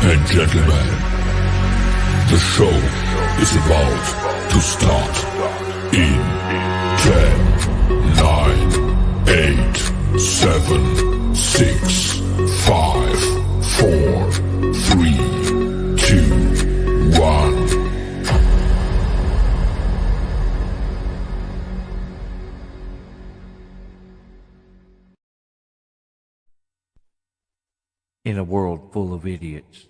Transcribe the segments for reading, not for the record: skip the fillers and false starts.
and gentlemen, the show is about to start in 10, 9, 8, 7, 6, 5, 4, 3, 2, 1. In a world full of idiots,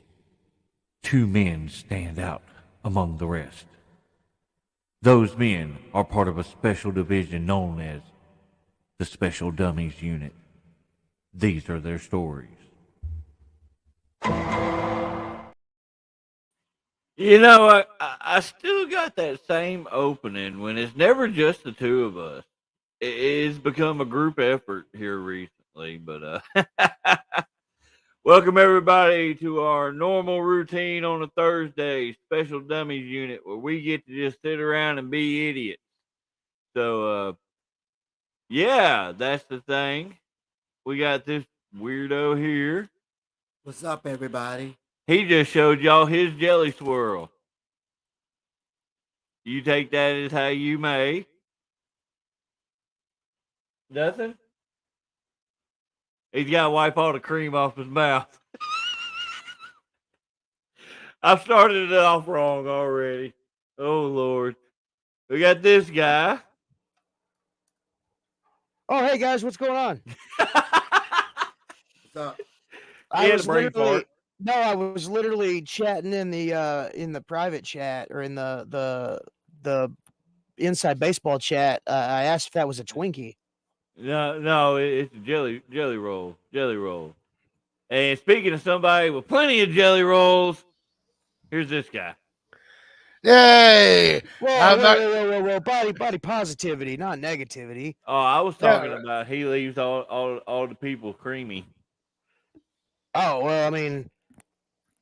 two men stand out among the rest. Those men are part of a special division known as the Special Dummies Unit. These are their stories. You know, I still got that same opening when it's never just the two of us. It's become a group effort here recently, but welcome everybody to our normal routine on a Thursday, Special Dummies Unit, where we get to just sit around and be idiots. So, yeah, that's the thing. We got this weirdo here. What's up, everybody? He just showed y'all his jelly swirl. You take that as how you may. Nothing? He's got to wipe all the cream off his mouth. I've started it off wrong already. Oh, Lord. We got this guy. Oh, hey guys, what's going on? What's up? I had was a brain fart. I was literally chatting in the private chat or in the inside baseball chat. I asked if that was a Twinkie. No, it's a jelly roll. And speaking of somebody with plenty of jelly rolls, here's this guy. Yay! Whoa, body positivity, not negativity. Oh, I was talking about he leaves all the people creamy. Oh well, I mean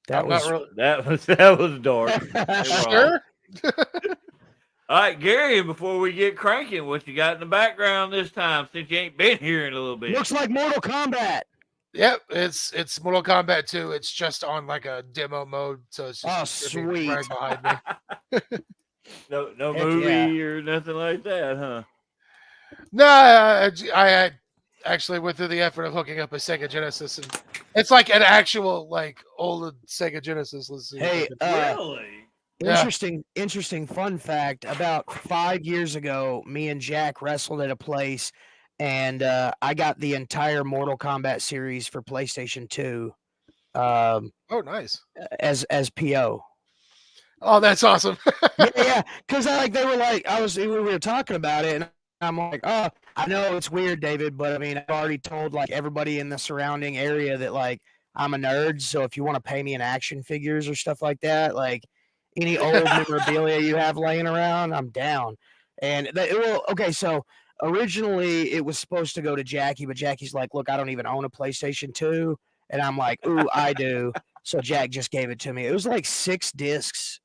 that was dark. Sure. All right, Gary, before we get cranking, what you got in the background this time since you ain't been here in a little bit? Looks like Mortal Kombat. Yep, it's Mortal Kombat 2. It's just on like a demo mode, so it's just sweet right behind me. no movie or nothing like that, huh? No, I had actually went through the effort of hooking up a Sega Genesis, and it's like an actual like old Sega Genesis. Let's see. Hey, really? Interesting fun fact. About 5 years ago, me and Jack wrestled at a place, and I got the entire Mortal Kombat series for PlayStation 2. Oh, nice. As PO. Oh, that's awesome. yeah. Because they were like, we were talking about it, and I'm like, oh, I know it's weird, David, but I mean, I've already told like everybody in the surrounding area that like I'm a nerd. So if you want to pay me in action figures or stuff like that, like any old memorabilia you have laying around, I'm down. And so originally it was supposed to go to Jackie, but Jackie's like, look, I don't even own a PlayStation 2. And I'm like, ooh, I do. So Jack just gave it to me. It was like 6 discs.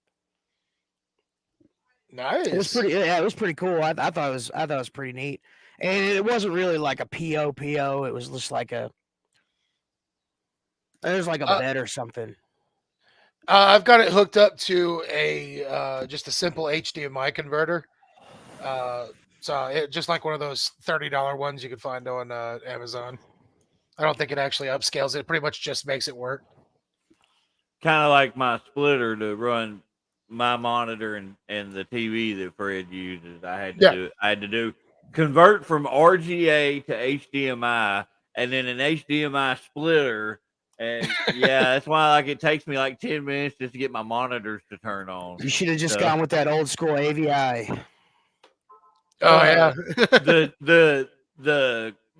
Nice. It was pretty cool. I thought it was pretty neat. And it wasn't really like a PO. It was just like it was like a bed or something. I've got it hooked up to a just a simple HDMI converter. So just like one of those $30 ones you can find on Amazon. I don't think it actually upscales it. It pretty much just makes it work. Kind of like my splitter to run my monitor and the TV that Fred uses. I had to do convert from RGA to HDMI and then an HDMI splitter. And yeah, that's why it takes me like 10 minutes just to get my monitors to turn on. You should have just gone with that old school AVI. Oh yeah.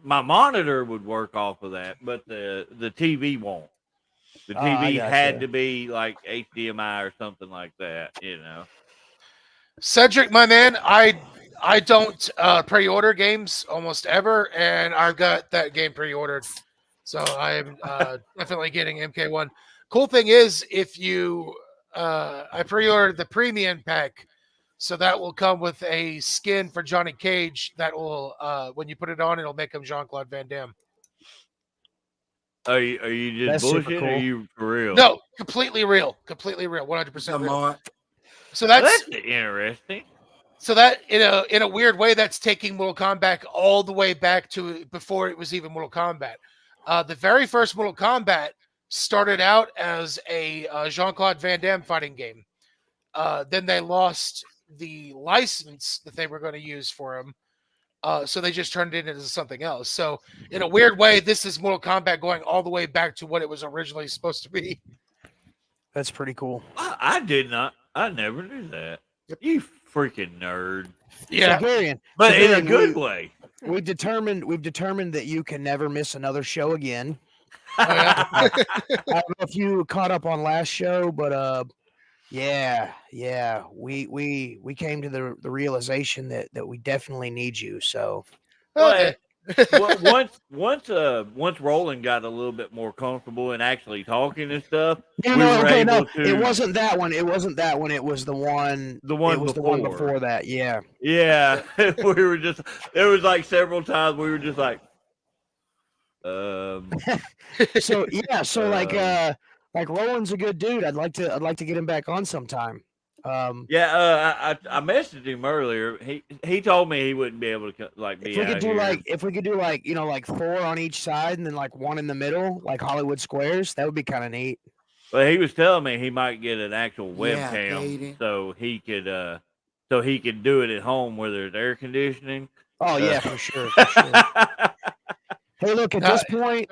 My monitor would work off of that, but the TV won't. The TV had to be like HDMI or something like that, you know. Cedric, my man, I don't pre-order games almost ever, and I've got that game pre-ordered. So I am definitely getting MK1. Cool thing is, if you I pre-ordered the premium pack, so that will come with a skin for Johnny Cage that will when you put it on, it'll make him Jean-Claude Van Damme. Are you just That's super bullshitting? Or are cool. you for real? No, completely real, 100% real. So Well, that's that's interesting. so that in a weird way, that's taking Mortal Kombat all the way back to before it was even Mortal Kombat. The very first Mortal Kombat started out as a Jean-Claude Van Damme fighting game. Then they lost the license that they were going to use for him. So they just turned it into something else. So in a weird way, this is Mortal Kombat going all the way back to what it was originally supposed to be. That's pretty cool. I did not. I never knew that. You freaking nerd. Yeah, So Garion, But in a good way. we've determined that you can never miss another show again. yeah. I don't know if you caught up on last show, but yeah, we came to the realization that we definitely need you. So Okay. Well, once Roland got a little bit more comfortable and actually talking and stuff, we were able to. it wasn't that one. It wasn't that one. It was the one. The one it was before. the one before that. Yeah. Yeah, we were just. There was like several times we were just like, So yeah, so like Roland's a good dude. I'd like to get him back on sometime. Yeah, I messaged him earlier. He told me he wouldn't be able to be if we out could do here. if we could do like 4 on each side and then like 1 in the middle, like Hollywood Squares, that would be kind of neat. But he was telling me he might get an actual Yeah, webcam Katie. so he could do it at home where there's air conditioning. Oh yeah, for sure. For sure. Hey, look, at this point,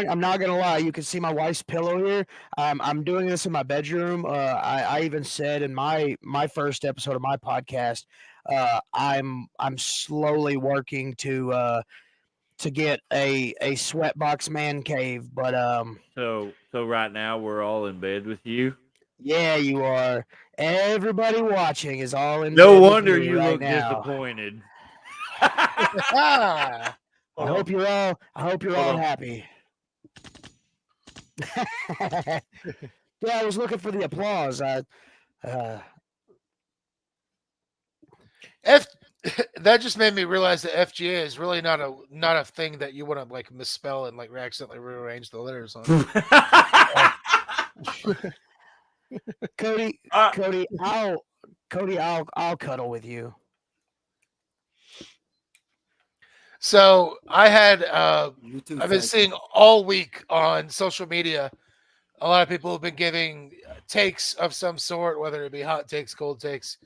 I'm not gonna lie. You can see my wife's pillow here. I'm doing this in my bedroom. I even said in my first episode of my podcast, I'm slowly working to get a sweatbox man cave. But So right now we're all in bed with you. yeah, you are. Everybody watching is all in. No bed with wonder me you right look now. disappointed. I hope you're all happy. Yeah, I was looking for the applause. That just made me realize that FGA is really not a thing that you want to like misspell and like accidentally rearrange the letters on. Cody, I'll cuddle with you. So I had You too, I've been Fred. seeing all week on social media a lot of people have been giving takes of some sort, whether it be hot takes, cold takes,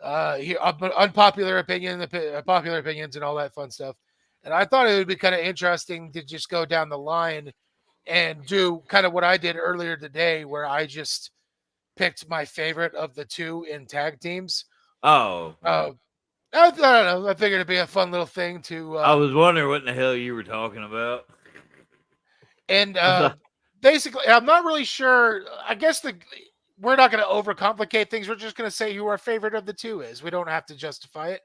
unpopular popular opinions, and all that fun stuff. And I thought it would be kind of interesting to just go down the line and do kind of what I did earlier today, where I just picked my favorite of the two in tag teams. Oh, I don't know. I figured it'd be a fun little thing to. I was wondering what in the hell you were talking about. And basically, I'm not really sure. I guess we're not going to overcomplicate things. We're just going to say who our favorite of the two is. We don't have to justify it.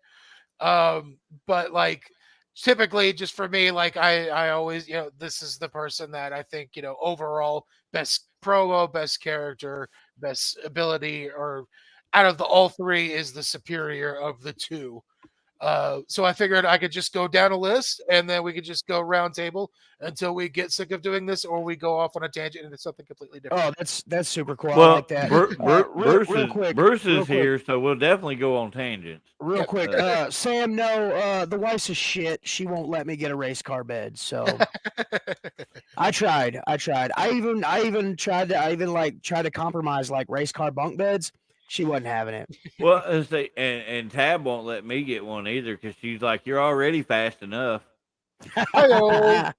But like typically, just for me, like I always, this is the person that I think, overall best promo, best character, best ability, or out of the all three is the superior of the two. So I figured I could just go down a list and then we could just go round table until we get sick of doing this, or we go off on a tangent into something completely different. Oh, that's super cool. Well, I like that. Bruce is here, so we'll definitely go on tangents. Real quick, Sam, no, the wife's a shit. She won't let me get a race car bed. So I tried. I even tried to compromise like race car bunk beds. She wasn't having it. Well, and Tab won't let me get one either because she's like, "You're already fast enough." Hello.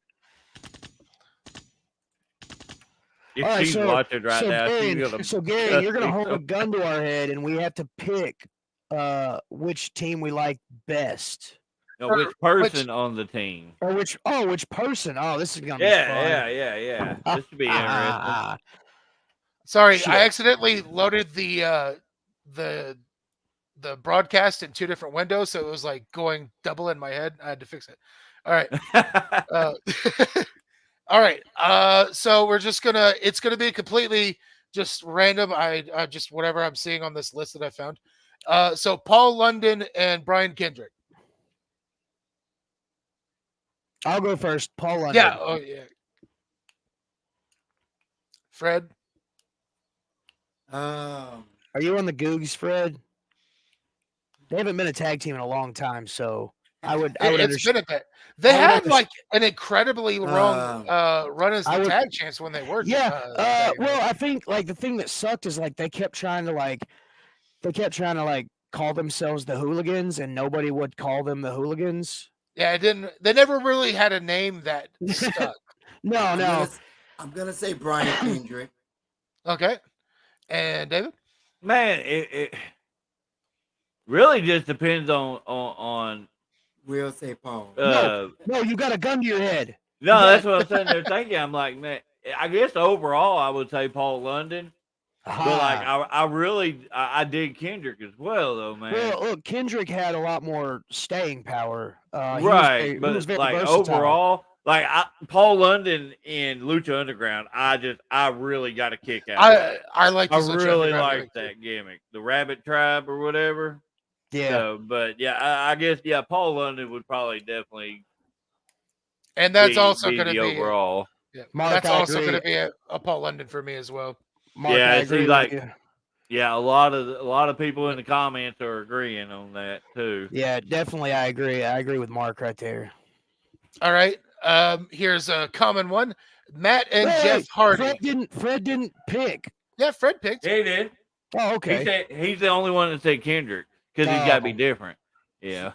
If All right, she's watching right now, Gary, she's gonna. so Gary, you're gonna hold a gun to our head, and we have to pick which team we like best. No, which person on the team? Or which person? Oh, this is gonna be Yeah, fun. yeah. This should be interesting. Sorry, Shit. I accidentally loaded the broadcast in two different windows, so it was like going double in my head. I had to fix it. All right. All right. So it's gonna be completely just random. I just whatever I'm seeing on this list that I found. So Paul London and Brian Kendrick. I'll go first. Paul London. Yeah. Oh yeah. Fred? Um, Are you on the Googs, Fred? They haven't been a tag team in a long time, so I would It's understand. been a bit. They I would had underst- like an incredibly long run as I the would- tag champs when they were. Yeah. tagging Well, it. I think like the thing that sucked is like they kept trying to call themselves the Hooligans, and nobody would call them the Hooligans. Yeah, it didn't. They never really had a name that stuck. No, I'm gonna say Brian Kendrick. Okay, and David. Man, it really just depends on We'll say Paul. no, you got a gun to your head. no, that's what I'm sitting there thinking. I'm like, man, I guess overall I would say Paul London. But like I dig Kendrick as well though, man. Well, look, Kendrick had a lot more staying power. Right, he but was very like versatile. overall, like Paul London in Lucha Underground, I really got a kick out of it. I like. I really like that gimmick, the Rabbit Tribe or whatever. Yeah. So, but yeah, I guess Paul London would probably definitely. And that's be, also be going to the be overall. Yeah, Mark, that's I also agree. going to be a Paul London for me as well. Mark, Yeah, I it agree seems with like you. a lot of people in the comments are agreeing on that too. Yeah, definitely, I agree. I agree with Mark right there. All right. Here's a common one: Matt and Wait, Jeff Hardy. Fred didn't pick. Yeah, Fred picked. He did. Oh, okay. He said he's the only one that said Kendrick because he's got to be Oh. different. Yeah,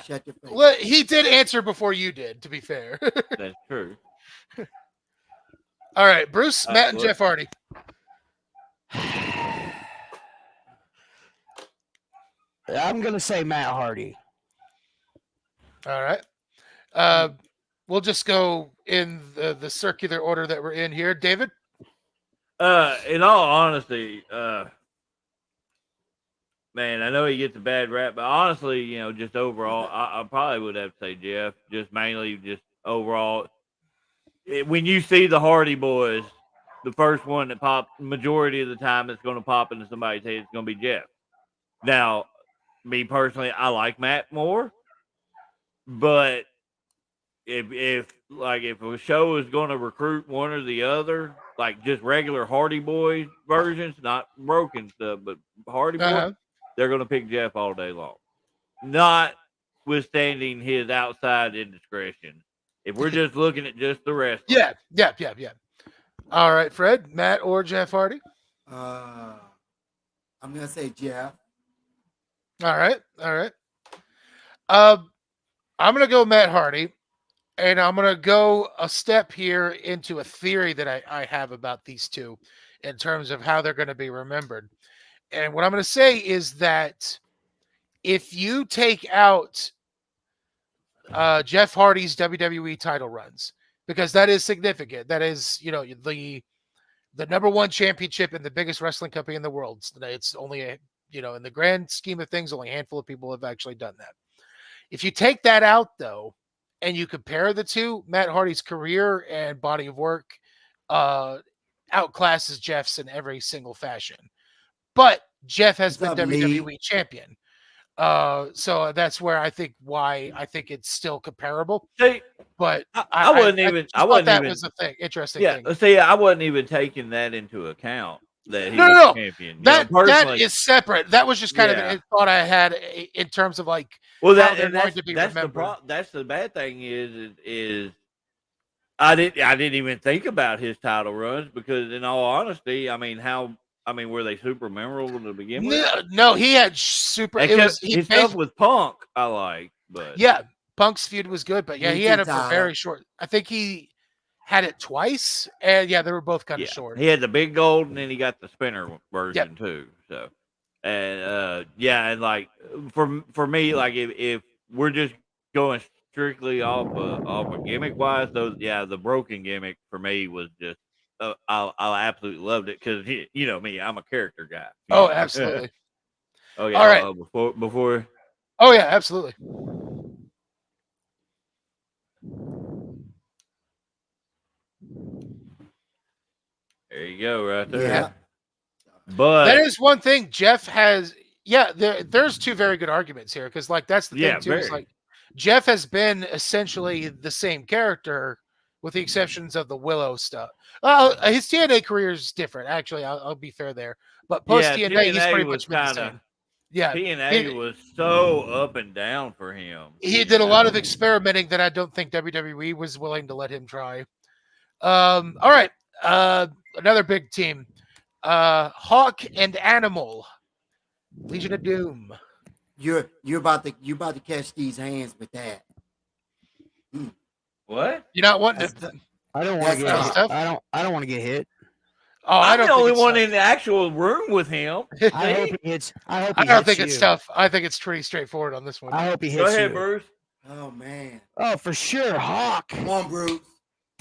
Shut your face. Well, he did answer before you did. To be fair. that's true. All right, Bruce, Matt, and look. Jeff Hardy. I'm gonna say Matt Hardy. All right. We'll just go in the circular order that we're in here. David. In all honesty, man, I know he gets a bad rap, but honestly, just overall, I probably would have to say Jeff. Just mainly, just overall. When you see the Hardy Boys, the first one that pops, majority of the time, it's going to pop into somebody's head. It's going to be Jeff. Now, me personally, I like Matt more, but if a show is going to recruit one or the other, like just regular Hardy Boys versions, not broken stuff, but Hardy Boys, they're going to pick Jeff all day long, notwithstanding his outside indiscretion. If we're just looking at just the rest, Yeah. All right, Fred, Matt, or Jeff Hardy. I'm gonna say Jeff. All right. I'm gonna go Matt Hardy, and I'm gonna go a step here into a theory that I have about these two, in terms of how they're going to be remembered. And what I'm going to say is that if you take out Jeff Hardy's WWE title runs, because that is significant, that is the number one championship in the biggest wrestling company in the world. It's only in the grand scheme of things, only a handful of people have actually done that. If you take that out, though, and you compare the two, Matt Hardy's career and body of work outclasses Jeff's in every single fashion. But Jeff has been WWE champion. So that's where I think it's still comparable. See, but I wasn't even. That was a thing. Interesting thing. Yeah, see, I wasn't even taking that into account. That he No. was champion. That is separate. That was just kind of a thought I had in terms of like how they're going to be remembered. That's the bad thing is I didn't even think about his title runs because, in all honesty, were they super memorable to begin with? No, he had super. His stuff with Punk, I like, but yeah, Punk's feud was good, but yeah, he had it for very short. I think he had it twice, and yeah, they were both kind of short. He had the big gold, and then he got the spinner version too. So, and and like for me, like if we're just going strictly off a gimmick wise, the broken gimmick for me was just I absolutely loved it because me, I'm a character guy. Oh, absolutely. Oh yeah. All right. Before. Oh yeah, absolutely. There you go, right there. Yeah. But that is one thing Jeff has. Yeah, there's two very good arguments here because like that's the thing too. Is like Jeff has been essentially the same character with the exceptions of the Willow stuff. His TNA career is different. Actually, I'll be fair there. But post Yeah, TNA, he's TNA pretty was much been the kind of same. Yeah, TNA was so up and down for him. he did a lot of experimenting that I don't think WWE was willing to let him try. All right, another big team, Hawk and Animal, Legion of Doom. You're about to catch these hands with that. What? You're not wanting That's to. the- I don't want to That's get. tough. I don't want to get hit. Oh, I I'm don't the only think it's one tough. in the actual room with him. I hope See? he hits. I hope I he don't hits think you. it's tough. I think it's pretty straightforward on this one. I hope he Go hits ahead, you. Bruce. Oh man. Oh, for sure, Hawk. Come on, Bruce.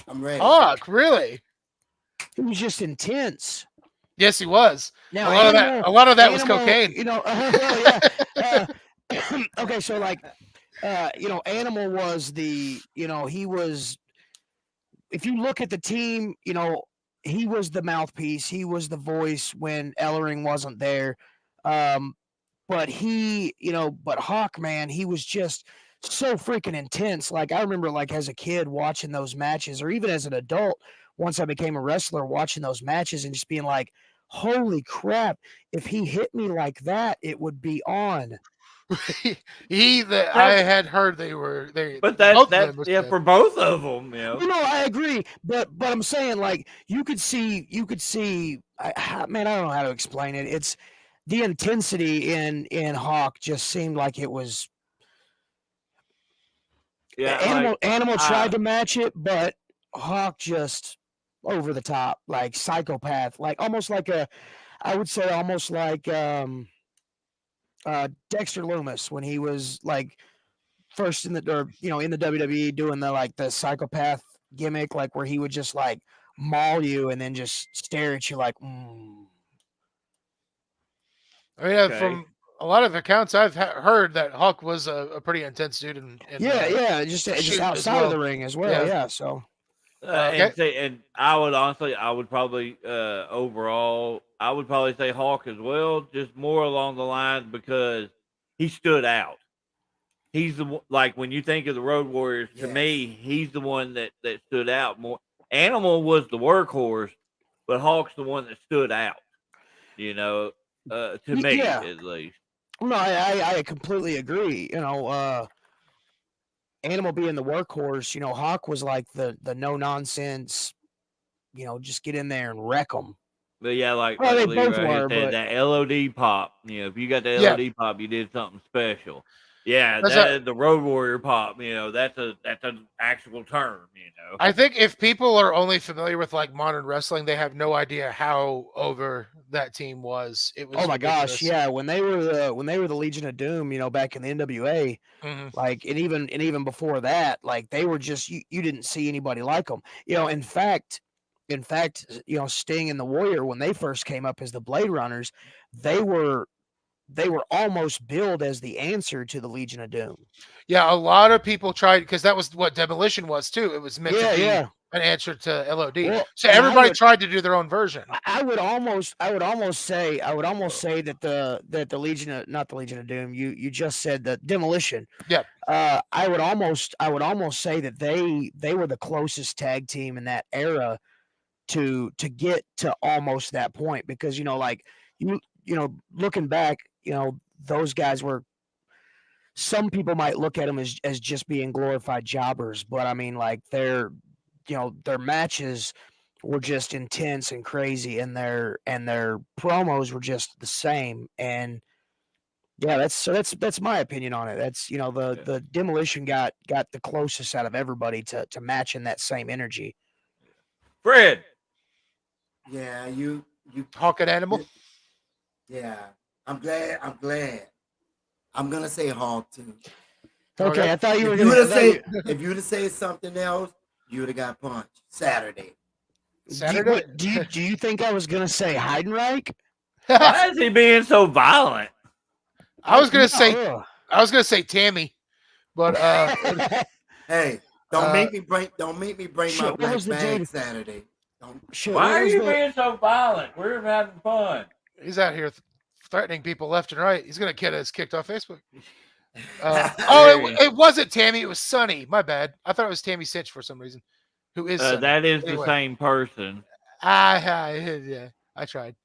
I'm ready. Hawk, really? He was just intense. Yes, he was. Now, A lot of that was Animal, cocaine. You know, well, yeah. Okay, so like, Animal was he was. If you look at the team, he was the mouthpiece. He was the voice when Ellering wasn't there. But but Hawk, man, he was just so freaking intense. Like, I remember, like, as a kid watching those matches, or even as an adult, once I became a wrestler, watching those matches and just being like, holy crap, if he hit me like that, it would be on. I had heard they. But both of that's them was yeah good. for both of them. I agree, but I'm saying, like, you could see, man, I don't know how to explain it. It's the intensity in Hawk just seemed like it was. Yeah, Animal tried to match it, but Hawk just over the top, like psychopath, like almost like I would say almost like Dexter Loomis when he was like first in the WWE doing the psychopath gimmick, like where he would just like maul you and then just stare at you like. I mean, from a lot of accounts I've heard that Hawk was a pretty intense dude. Just outside of the ring as well. Yeah, so. And I would probably overall, I would probably say Hawk as well, just more along the lines because he stood out. He's like when you think of the Road Warriors, to me, he's the one that stood out more. Animal was the workhorse, but Hawk's the one that stood out. To me at least. No, I completely agree. Animal being the workhorse, Hawk was like the no nonsense, just get in there and wreck them. But yeah, they both were, but that LOD pop. If you got the LOD pop, you did something special. Yeah, the Road Warrior pop. That's an actual term. I think if people are only familiar with like modern wrestling, they have no idea how over that team was. It was. Oh my ridiculous. gosh, yeah. When they were the Legion of Doom, back in the NWA, like and even before that, like they were just you didn't see anybody like them. In fact, Sting and the Warrior, when they first came up as the Blade Runners, they were almost billed as the answer to the Legion of Doom. Yeah, a lot of people tried because that was what Demolition was too. It was meant to be an answer to LOD. Well, so everybody tried to do their own version. I would almost say that the Legion of, not the Legion of Doom. You just said the Demolition. Yeah. I would almost say that they were the closest tag team in that era to get to almost that point because looking back, those guys were. Some people might look at them as just being glorified jobbers, but I mean, like their matches were just intense and crazy, and their promos were just the same. And yeah, that's my opinion on it. That's the Demolition got the closest out of everybody to matching that same energy. Fred. Yeah, you Hawk and Animal. Yeah, I'm glad. I'm gonna say Hawk too. Okay, I thought you were going to say if you would have said something else, you would have got punched Saturday. Do you think I was gonna say Heidenreich? Why is he being so violent? I was gonna say Tammy, but hey, don't make me bring my black bag Saturday. Why are you being so violent? We're having fun. He's out here threatening people left and right. He's gonna get us kicked off Facebook. It wasn't Tammy. It was Sunny. My bad. I thought it was Tammy Cinch for some reason. Who is Sunny? That is Anyway. the same person. Yeah, I tried.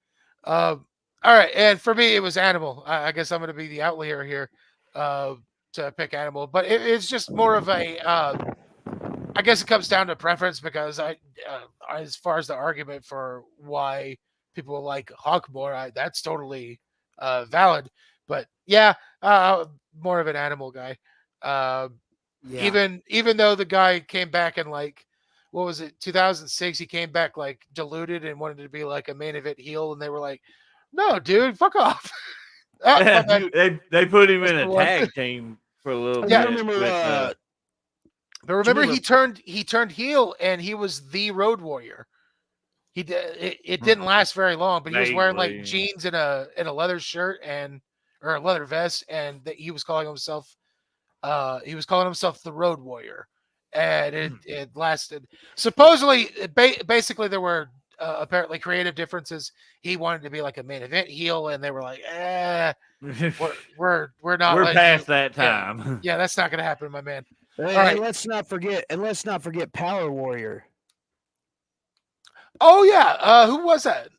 All right, and for me, it was Animal. I guess I'm going to be the outlier here to pick Animal, but it's just more of a. I guess it comes down to preference because as far as the argument for why people like Hawk more, that's totally valid. But yeah, more of an Animal guy. Yeah. Even though the guy came back in like what was it 2006, he came back like diluted and wanted to be like a main event heel, and they were like, "No, dude, fuck off." My bad. They put him That's in the a one. tag team for a little Yeah. I bit. remember. But remember, remember- he turned heel, and he was the Road Warrior. He did. It Hmm. didn't last very long, but he was wearing like Vaguely. jeans and a leather shirt or a leather vest, and he was calling himself the Road Warrior, and it lasted. Supposedly, basically there were apparently creative differences. He wanted to be like a main event heel, and they were like, we're not. We're letting past you- that time. Yeah, that's not going to happen, my man. And, All right. and let's not forget Power Warrior. Oh yeah, who was that?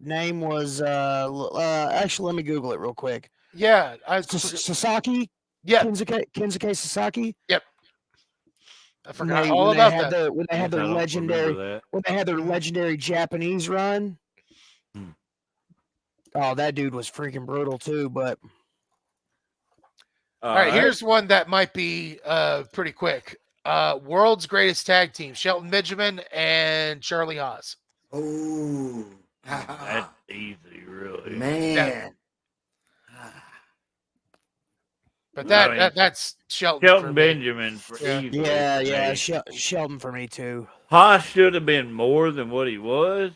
Name was actually, let me Google it real quick. Yeah, Sasaki. Yeah, Kensuke Sasaki. Yep. I forgot When all they about had that. when they had I their don't legendary remember that. when they had their legendary Japanese run. Hmm. Oh, that dude was freaking brutal too. But All right, here's one that might be pretty quick. World's Greatest Tag Team: Shelton Benjamin and Charlie Haas. Oh, That's easy, really. man. But I mean, that's Shelton. Shelton for me. Benjamin for Yeah. easily. yeah, for me. Shelton for me too. Haas should have been more than what he was,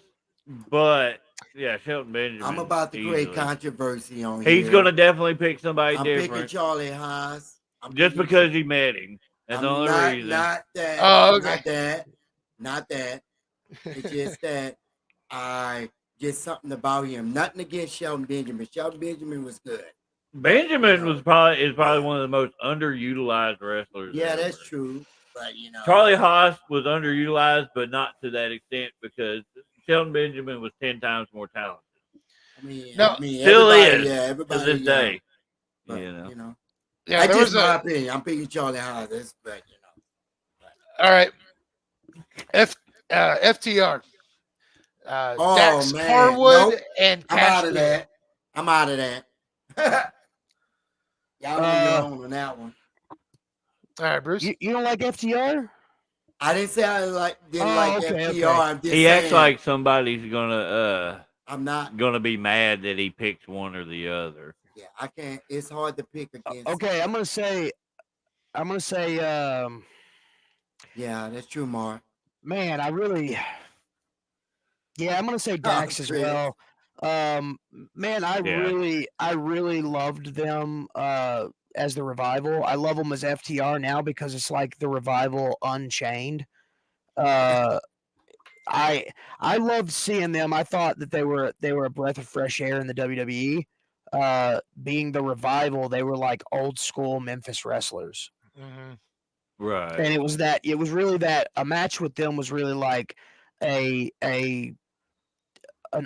but yeah, Shelton Benjamin. I'm about to create easily. controversy on here. He's gonna definitely pick somebody I'm picking different Charlie Haas. just because he met him. That's the only reason. Not that. Oh, okay. Not that. It's just that I get something about him. Nothing against Shelton Benjamin. Shelton Benjamin was good. Benjamin is probably one of the most underutilized wrestlers. Yeah, ever. that's true. But Charlie Haas was underutilized, but not to that extent because Shelton Benjamin was 10 times more talented. Still is. Yeah, everybody. To this day. But, you know. Yeah, that's just my opinion. I'm picking Charlie Haas. But All right. FTR. Dax man. Harwood Nope. and I'm Cash out of Wheeler. that. I'm out of that. Y'all on your own on that one. All right, Bruce. You don't like FTR? I didn't say I didn't like FTR. Okay. I'm just He saying, acts like somebody's gonna I'm not gonna be mad that he picks one or the other. Yeah, I can't. It's hard to pick against. Okay, I'm gonna say. Yeah, that's true, Mark. Man, I'm gonna say Dax as Chris. well. Man, I really loved them as the Revival. I love them as FTR now because it's like the Revival Unchained. I loved seeing them. I thought that they were a breath of fresh air in the WWE. Being the Revival, they were like old school Memphis wrestlers. Mm-hmm. Right. And it was really that a match with them was really like an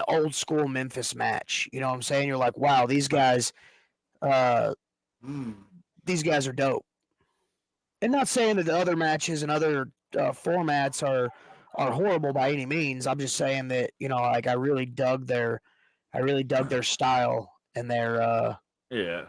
old school Memphis match. You know what I'm saying? You're like, wow, these guys are dope. And not saying that the other matches and other formats are horrible by any means. I'm just saying that, like I really dug their style and their Yeah.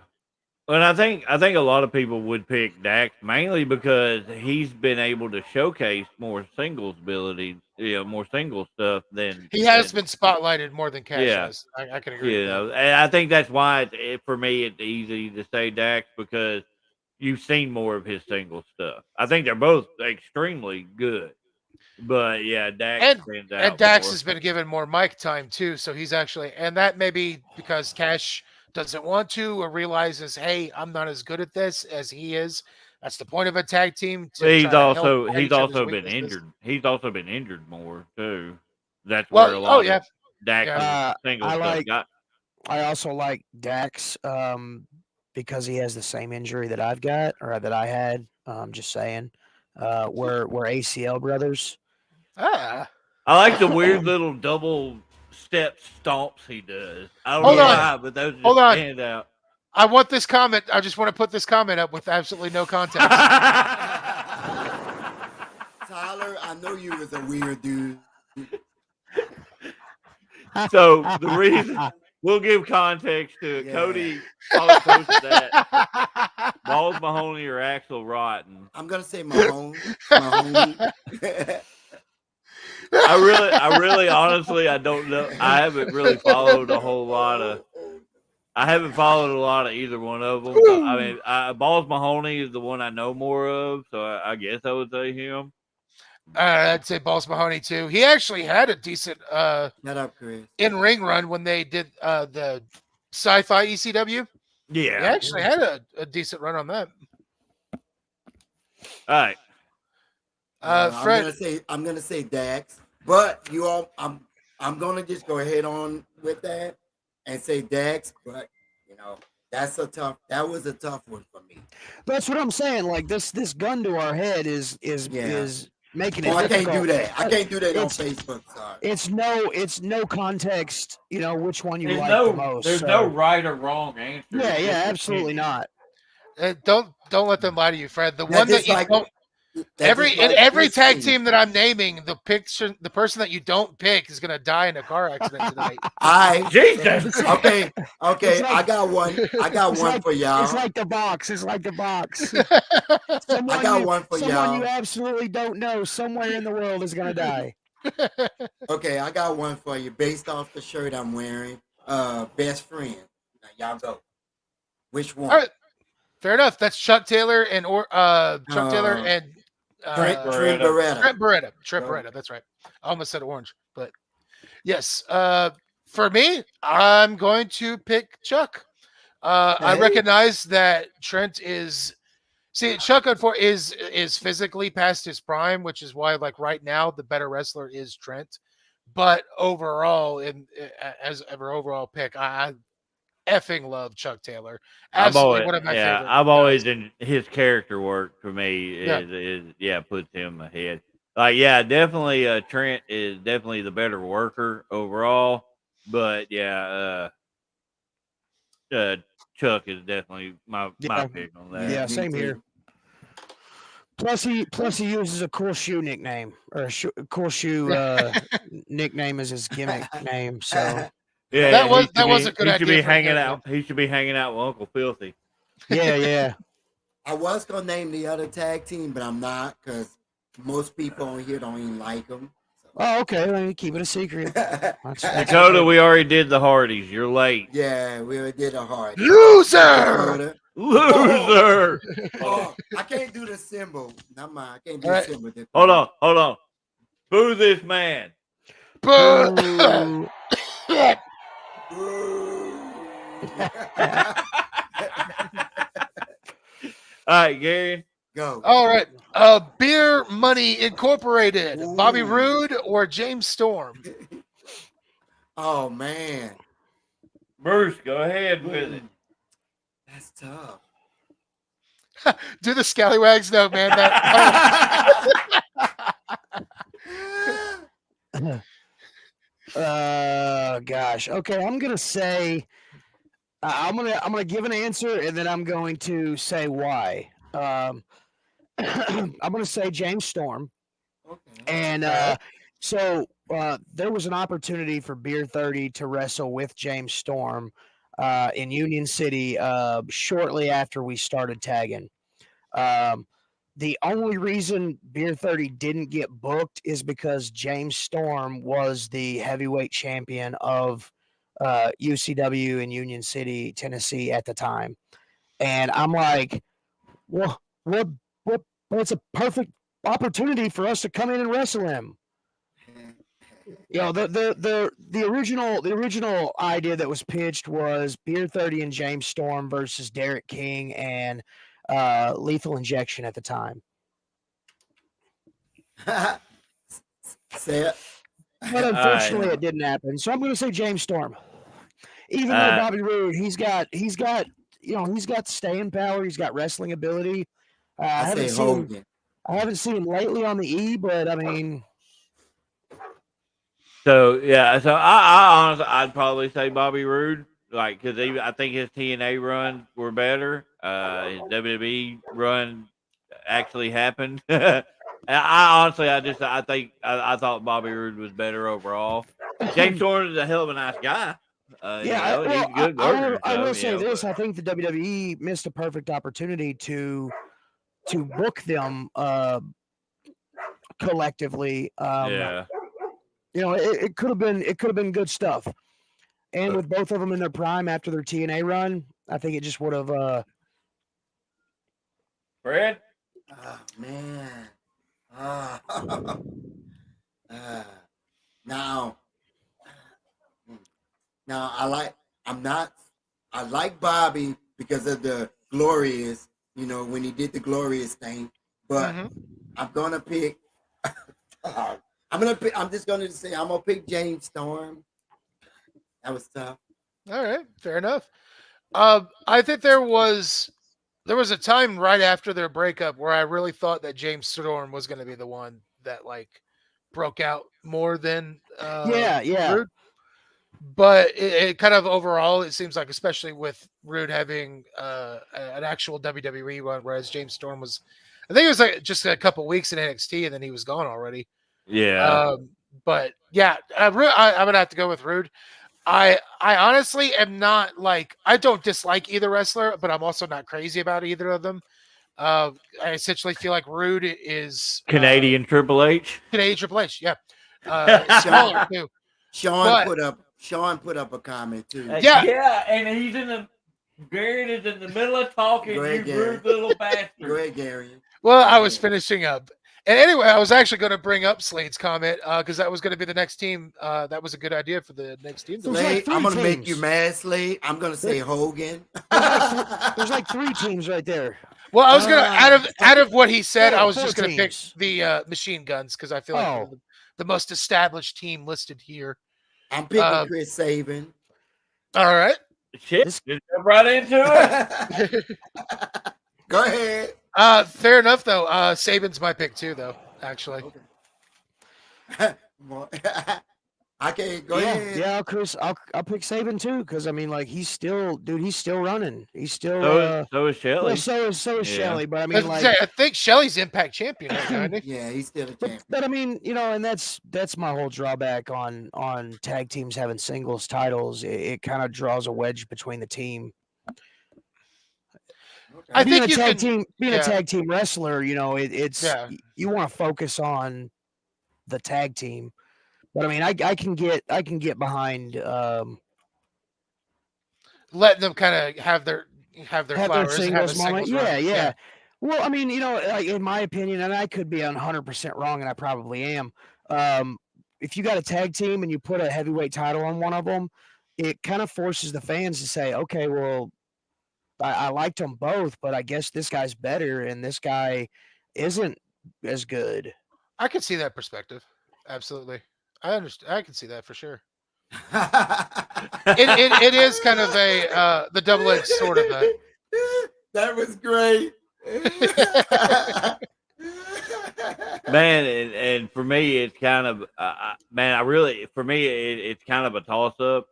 And I think a lot of people would pick Dax mainly because he's been able to showcase more singles ability, more single stuff than He has been spotlighted more than Cash Yeah. has. I can agree. with that. And I think that's why for me it's easy to say Dax because you've seen more of his single stuff. I think they're both extremely good, but yeah, Dax stands out. And Dax more. has been given more mic time too, so he's actually, and that may be because Cash doesn't want to or realizes, hey, I'm not as good at this as he is. That's the point of a tag team. He's also been injured. He's also been injured more too. That's where a lot of Dax single stuff got. I also like Dax because he has the same injury that I've got or that I had. Just saying. we're ACL brothers. Ah. I like the weird little double step stomps he does. I don't Hold know on. why, but those just Hold on. stand out. I want this comment. I just want to put this comment up with absolutely no context. Tyler, I know you was a weird dude. So the reason we'll give context to it. Yeah. Cody posted that Balls Mahoney or Axel Rotten. I'm gonna say Mahoney. I really, honestly, I don't know. I haven't really followed a whole lot of. I haven't followed a lot of either one of them. I mean, Balls Mahoney is the one I know more of, so I guess I would say him. I'd say Balls Mahoney too. He actually had a decent Shut up, Chris. in-ring run when they did the sci-fi ECW. He Yeah. actually had a decent run on that. All right. Fred, I'm gonna say Dax, but I'm gonna just go ahead on with that and say Dax, but that was a tough one for me. That's what I'm saying. Like this gun to our head is making it. I can't difficult. do that. I can't do that on It's- Facebook. Sorry. It's no context. Which one you There's like no, the most. there's so- no right or wrong answer. Yeah, It's yeah, just absolutely opinion. not. don't let them lie to you, Fred. The That's one that just you like- don't. That's Every just like every tag Christine. team that I'm naming, the person that you don't pick is gonna die in a car accident tonight. Jesus. Okay. It's like- I got one. I got It's one like- for y'all. It's like the box. It's like the box. I got one for someone you y'all. absolutely don't know somewhere in the world is gonna die. Okay, I got one for you based off the shirt I'm wearing. Best friend. Now y'all go. Which one? All right, fair enough. That's Chuck Taylor and Taylor and Trent Beretta. Beretta. Trent Beretta. Trent Oh. Beretta. That's right. I almost said orange, but yes. For me, I'm going to pick Chuck. I Hey. recognize that Trent is. See, Chuck is physically past his prime, which is why, like right now, the better wrestler is Trent. But overall, as an overall pick, I effing love Chuck Taylor. Absolutely one of my favorite. I've always in his character work for me Yeah. is puts him ahead. Like definitely Trent is definitely the better worker overall, but Chuck is definitely my Yeah. pick on that. Yeah, me same too. here. Plus he uses a cool shoe nickname or a cool shoe nickname as his gimmick name. So Yeah, That was- he should that was be- a good he should idea be for a hanging character. out. He should be hanging out with Uncle Filthy. yeah. I was gonna name the other tag team, but I'm not because most people on here don't even like them. Oh, okay. Let me keep it a secret. That's Dakota, we already did the Hardys. You're late, Yeah, we already did a hard. Loser. Dakota. loser. Oh, I can't do the symbol. Not mine. I can't do All right. the symbol. Hold on. Boo this man. Ooh. All right, Gary. Go. All right. Beer Money Incorporated. Bobby Ooh. Roode or James Storm? Oh man, Bruce, go ahead with it. that's tough. Do the scallywags though, man. Gosh. Okay, I'm gonna say I'm gonna give an answer and then I'm going to say why. I'm gonna say James Storm. Okay. And Okay. there was an opportunity for Beer 30 to wrestle with James Storm in Union City shortly after we started tagging. The only reason Beer 30 didn't get booked is because James Storm was the heavyweight champion of UCW in Union City, Tennessee at the time. And I'm like, well, it's a perfect opportunity for us to come in and wrestle him. The original idea that was pitched was Beer 30 and James Storm versus Derek King and Lethal Injection at the time. Say it. But unfortunately, it didn't happen. So I'm going to say James Storm. Even though Bobby Roode, he's got staying power. He's got wrestling ability. I say Hogan. I haven't seen him lately on the E, but I mean, So yeah, so I honestly I'd probably say Bobby Roode, like because I think his TNA runs were better. His WWE run actually happened. I honestly I thought Bobby Roode was better overall. James Storm is a hell of a nice guy. yeah. And he's a good worker. I will So, say this: but- I think the WWE missed a perfect opportunity to book them collectively. yeah. You know, it could have been good stuff. And with both of them in their prime after their TNA run, I think it just would have. Fred? Oh man. Ah. Now, I like Bobby because of the glorious, when he did the glorious thing, but I'm gonna pick. I'm just gonna say I'm gonna pick James Storm. That was tough. All right, fair enough. I think there was a time right after their breakup where I really thought that James Storm was going to be the one that like broke out more than Yeah. Rude. But it kind of overall, it seems like, especially with Rude having an actual WWE run, whereas James Storm was, I think it was like just a couple weeks in NXT and then he was gone already. Yeah. But yeah, I'm gonna have to go with Rude. I honestly am not like, I don't dislike either wrestler, but I'm also not crazy about either of them. I essentially feel like Rude is Canadian Triple H. Canadian Triple H, yeah. Smaller too. Sean put up a comment too. Yeah. And he's Garrett is in the middle of talking, Go ahead, you Gary. rude little Go bastard. ahead, Gary. Well, I was finishing up. And anyway, I was actually going to bring up Slade's comment because that was going to be the next team. That was a good idea for the next team. There's Slade, like three I'm gonna make teams. you mad, Slade. I'm gonna say Hogan. There's like 3 teams right there. Well, I was going to, out of what he said, I was 4 just going to pick teams. the Machine Guns because I feel like they're the most established team listed here. I'm picking Chris Sabin. All right. Shit, just jump right into it. Go ahead. Fair enough, though. Saban's my pick too, though. Actually, Okay, go ahead. Yeah, Chris, I'll pick Saban too because I mean, like he's still running. He's still. So is Shelley. Well, so is Shelley, but I mean, like, I think Shelley's Impact champion right now, isn't he? Yeah, he's still a champion. but I mean, and that's my whole drawback on tag teams having singles titles. It kind of draws a wedge between the team. Okay. I Being think a tag team wrestler, it's you want to focus on the tag team. But I mean, I can get behind letting them kind of have their flowers, singles have a moment. singles run. Yeah. Well, I mean, like in my opinion, and I could be 100% wrong, and I probably am. If you got a tag team and you put a heavyweight title on one of them, it kind of forces the fans to say, okay, well, I liked them both, but I guess this guy's better, and this guy isn't as good. I can see that perspective. Absolutely. I understand. I can see that for sure. It is kind of the double-edged sword of that. That was great. Man, and for me, it's kind of it's kind of a toss-up.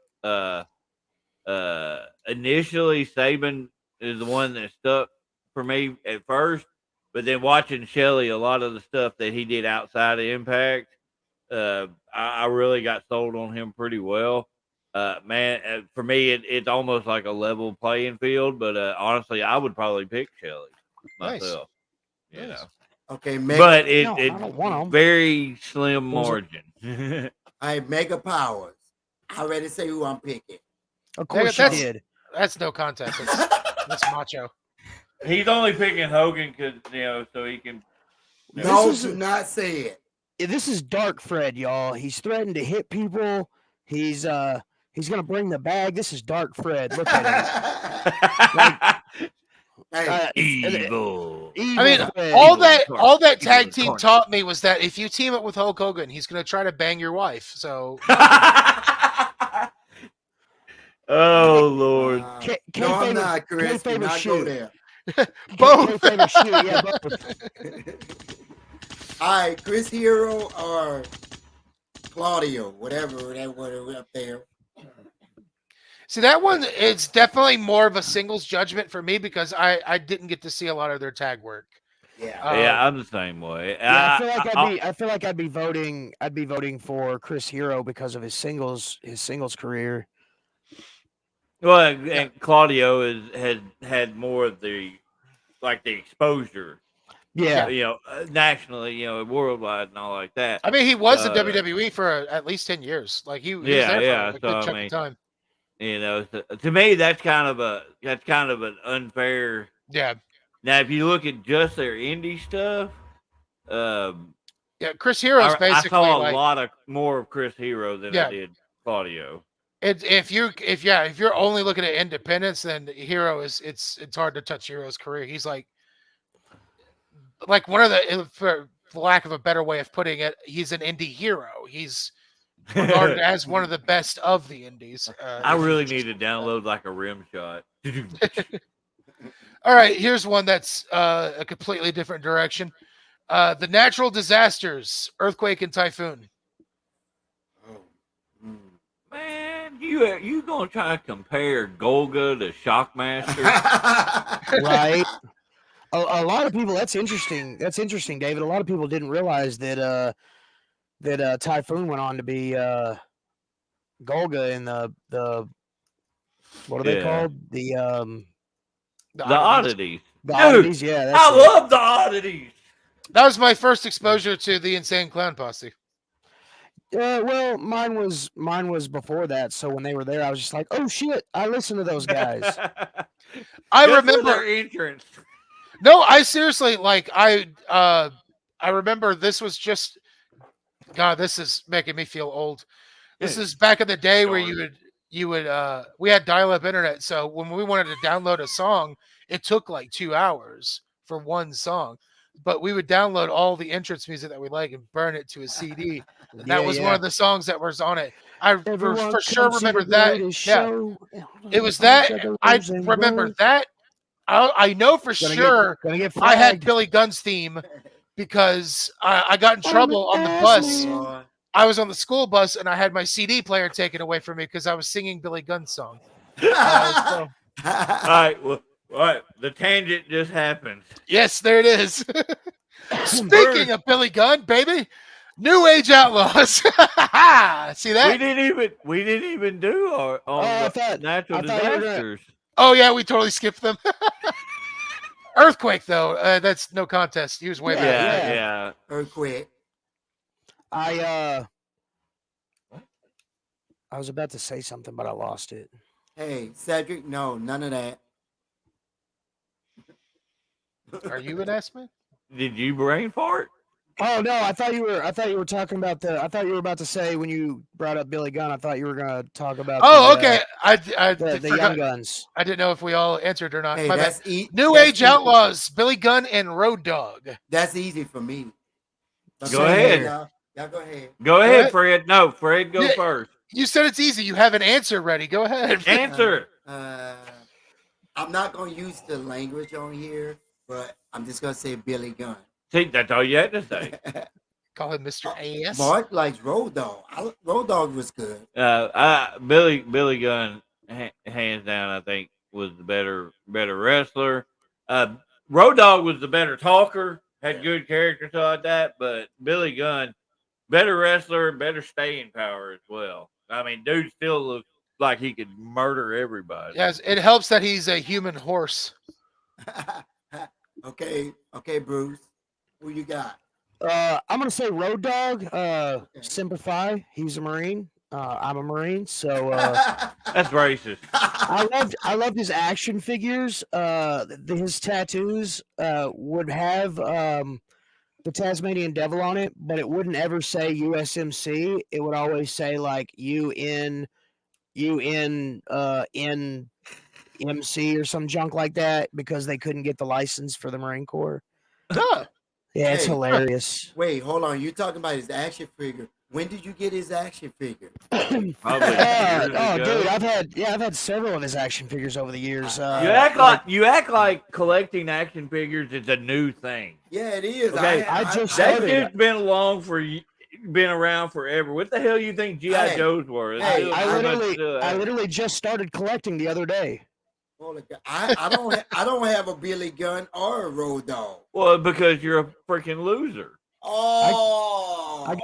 Initially, Saban is the one that stuck for me at first, but then watching Shelley, a lot of the stuff that he did outside of Impact, I really got sold on him pretty well. Man, for me, it's almost like a level playing field. But honestly, I would probably pick Shelley myself. Nice. You know, Okay, but I don't want 'em. very slim margin. Hey, Mega Powers. I already say who I'm picking. Of course you that's- did. That's no contest. That's macho. He's only picking Hogan because so he can. No, This is- do not say it. This is Dark Fred, y'all. He's threatened to hit people. He's gonna bring the bag. This is Dark Fred. Look at him. Hey, Evil. Evil I mean, Fred. all that tag team taught me was that if you team up with Hulk Hogan, he's going to try to bang your wife. So Oh Lord. no, I'm not, Chris. Do kayfabe not shoot. go there. both. Kayfabe shoot, yeah, both. All right, Chris Hero or Claudio, whatever that one up there. See, that one is definitely more of a singles judgment for me because I didn't get to see a lot of their tag work. Yeah. Yeah, I'm the same way. Yeah, I feel like I'd be voting for Chris Hero because of his singles career. Well, and Claudio had more of the exposure, Yeah. nationally, worldwide and all like that. I mean, he was in WWE for at least 10 years. Like he was there for a good chunk of time. To me, that's kind of an unfair. Yeah. Now, if you look at just their indie stuff, yeah, Chris Hero's basically I saw a lot more of Chris Hero than I did Claudio. If you're only looking at independence, then Hero it's hard to touch Hero's career. He's like one of the, for lack of a better way of putting it, he's an indie hero. He's regarded as one of the best of the indies. I really need to download like a rim shot. All right, here's one that's a completely different direction. The natural disasters, earthquake and typhoon. Man, you gonna try to compare Golga to Shockmaster? Right. A lot of people. That's interesting. That's interesting, David. A lot of people didn't realize that Typhoon went on to be Golga in the what are they called? The Oddities. The Oddities. Yeah, that's I love the Oddities. That was my first exposure to the Insane Clown Posse. Well, mine was before that. So when they were there, I was just like, "Oh shit!" I listened to those guys. I remember their entrance. No, I seriously I remember this was just. God, this is making me feel old. This is back in the day where you would we had dial-up internet, so when we wanted to download a song, it took like 2 hours for one song. But we would download all the entrance music that we like and burn it to a CD. And that was one of the songs that was on it. I for sure remember that. Yeah. It was that. I remember that. I know for sure I had Billy Gunn's theme because I got in trouble on the bus. I was on the school bus and I had my CD player taken away from me because I was singing Billy Gunn's song. All right. Well, what? The tangent just happened. Yes, there it is. Speaking of Billy Gunn, baby, New Age Outlaws. See that? We didn't even do our natural disasters. Oh yeah, we totally skipped them. Earthquake though, that's no contest. He was way better. Yeah. Earthquake. I was about to say something, but I lost it. Hey, Cedric, no, none of that. Are you an S-man? Did you brain fart? Oh no, I thought you were talking about I thought you were about to say when you brought up Billy Gunn, I thought you were going to talk about okay. The Young Guns. I didn't know if we all answered or not. Hey, New Age Outlaws, Billy Gunn and Road Dogg. That's easy for me. Go ahead. Y'all go ahead. Go ahead, Fred. No, Fred, go first. You said it's easy. You have an answer ready. Go ahead. Answer. I'm not going to use the language on here, but I'm just going to say Billy Gunn. See, that's all you had to say. Call him Mr. AS. Mark likes Road Dogg. Road Dogg was good. Billy Gunn, hands down, I think was the better wrestler. Road Dogg was the better talker, had good character like that, but Billy Gunn, better wrestler, better staying power as well. I mean, dude still looks like he could murder everybody. Yes, it helps that he's a human horse. Okay, Bruce. Who you got? I'm gonna say Road Dogg. Simplify. He's a Marine. I'm a Marine, so that's racist. I loved his action figures. His tattoos would have the Tasmanian Devil on it, but it wouldn't ever say USMC. It would always say like UNMC or some junk like that because they couldn't get the license for the Marine Corps. Huh. Yeah, it's hilarious. Wait, hold on. You're talking about his action figure. When did you get his action figure? Probably Oh, years ago. dude, I've had several of his action figures over the years. You act like collecting action figures is a new thing. Yeah, it is. Okay, I just That started. shit's been around forever. What the hell you think GI Hey, Joes were? It's hey, still I pretty much literally, still I that. literally just started collecting the other day. Holy God. I don't have a Billy Gunn or a Road Dog. Well, because you're a freaking loser. Oh, I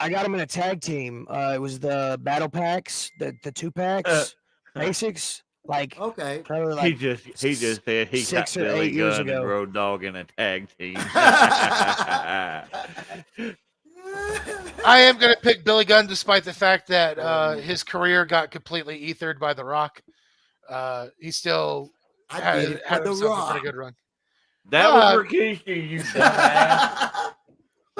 got them in a tag team. It was the battle packs, the 2-packs, basics. Like okay. probably He like just said he got 6 or Billy 8 years Gunn and ago. Road Dogg in a tag team. I am going to pick Billy Gunn despite the fact that his career got completely ethered by The Rock. He still I did it had for the himself a Rock. pretty good run. That was Rikishi, you dumbass.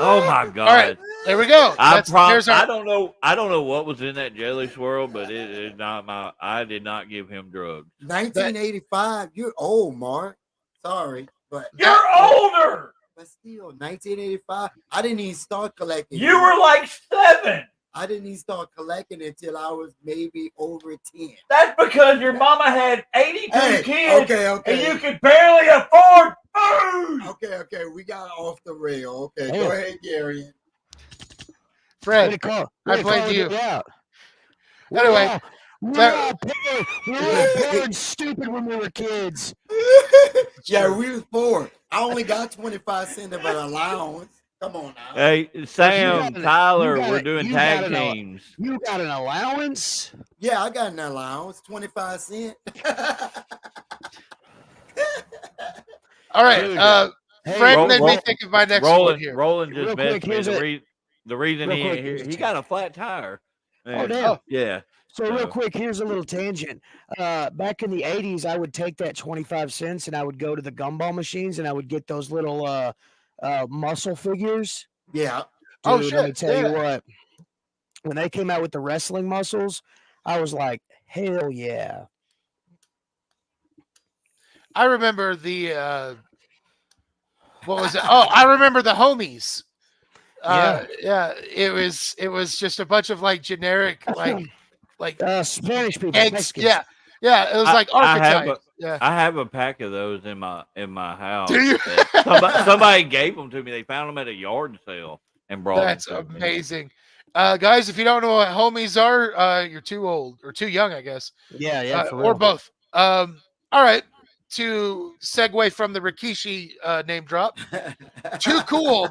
Oh my god! All right, there we go. I There's don't know what was in that jelly swirl, but it is not my. I did not give him drugs. 1985. You're old, Mark. Sorry, but You're older. But still, 1985. I didn't even start collecting. You were like 7. I didn't even start collecting until I was maybe over 10. That's because your mama had 82 Hey, kids, okay. and you could barely afford food. Okay. We got off the rail. Okay, Hey. go ahead, Gary. Fred. I played you. Yeah. Anyway, we were all poor and stupid when we were kids. Yeah, we was poor. I only got 25 cents of an allowance. Come on now. Hey, Sam, Tyler, we're you doing got tag an- teams. You got an allowance? Yeah, I got an allowance, 25 cents. all right. Dude, Fred Roll- made me roll- think of my next one Roland, here. Roland Real just quick, messed me. here's The reason real he quick, ain't here, here's he a got a flat tire. Oh, And- damn. Yeah. So real quick, here's a little tangent. Back in the 80s, I would take that 25 cents and I would go to the gumball machines and I would get those little muscle figures. Yeah. Oh, Dude, shit, let me tell you yeah. what. When they came out with the wrestling muscles, I was like, hell yeah. I remember the what was it? Oh, I remember the homies. Yeah. It was just a bunch of like generic like Spanish people. eggs. Mexicans. Yeah. It was like archetypes. Yeah. I have a pack of those in my house. Do you? Somebody gave them to me. They found them at a yard sale and brought That's them to me. amazing. Guys, if you don't know what homies are, you're too old or too young, I guess. Yeah, for or real. both. All right. To segue from the Rikishi name drop, Too Cool,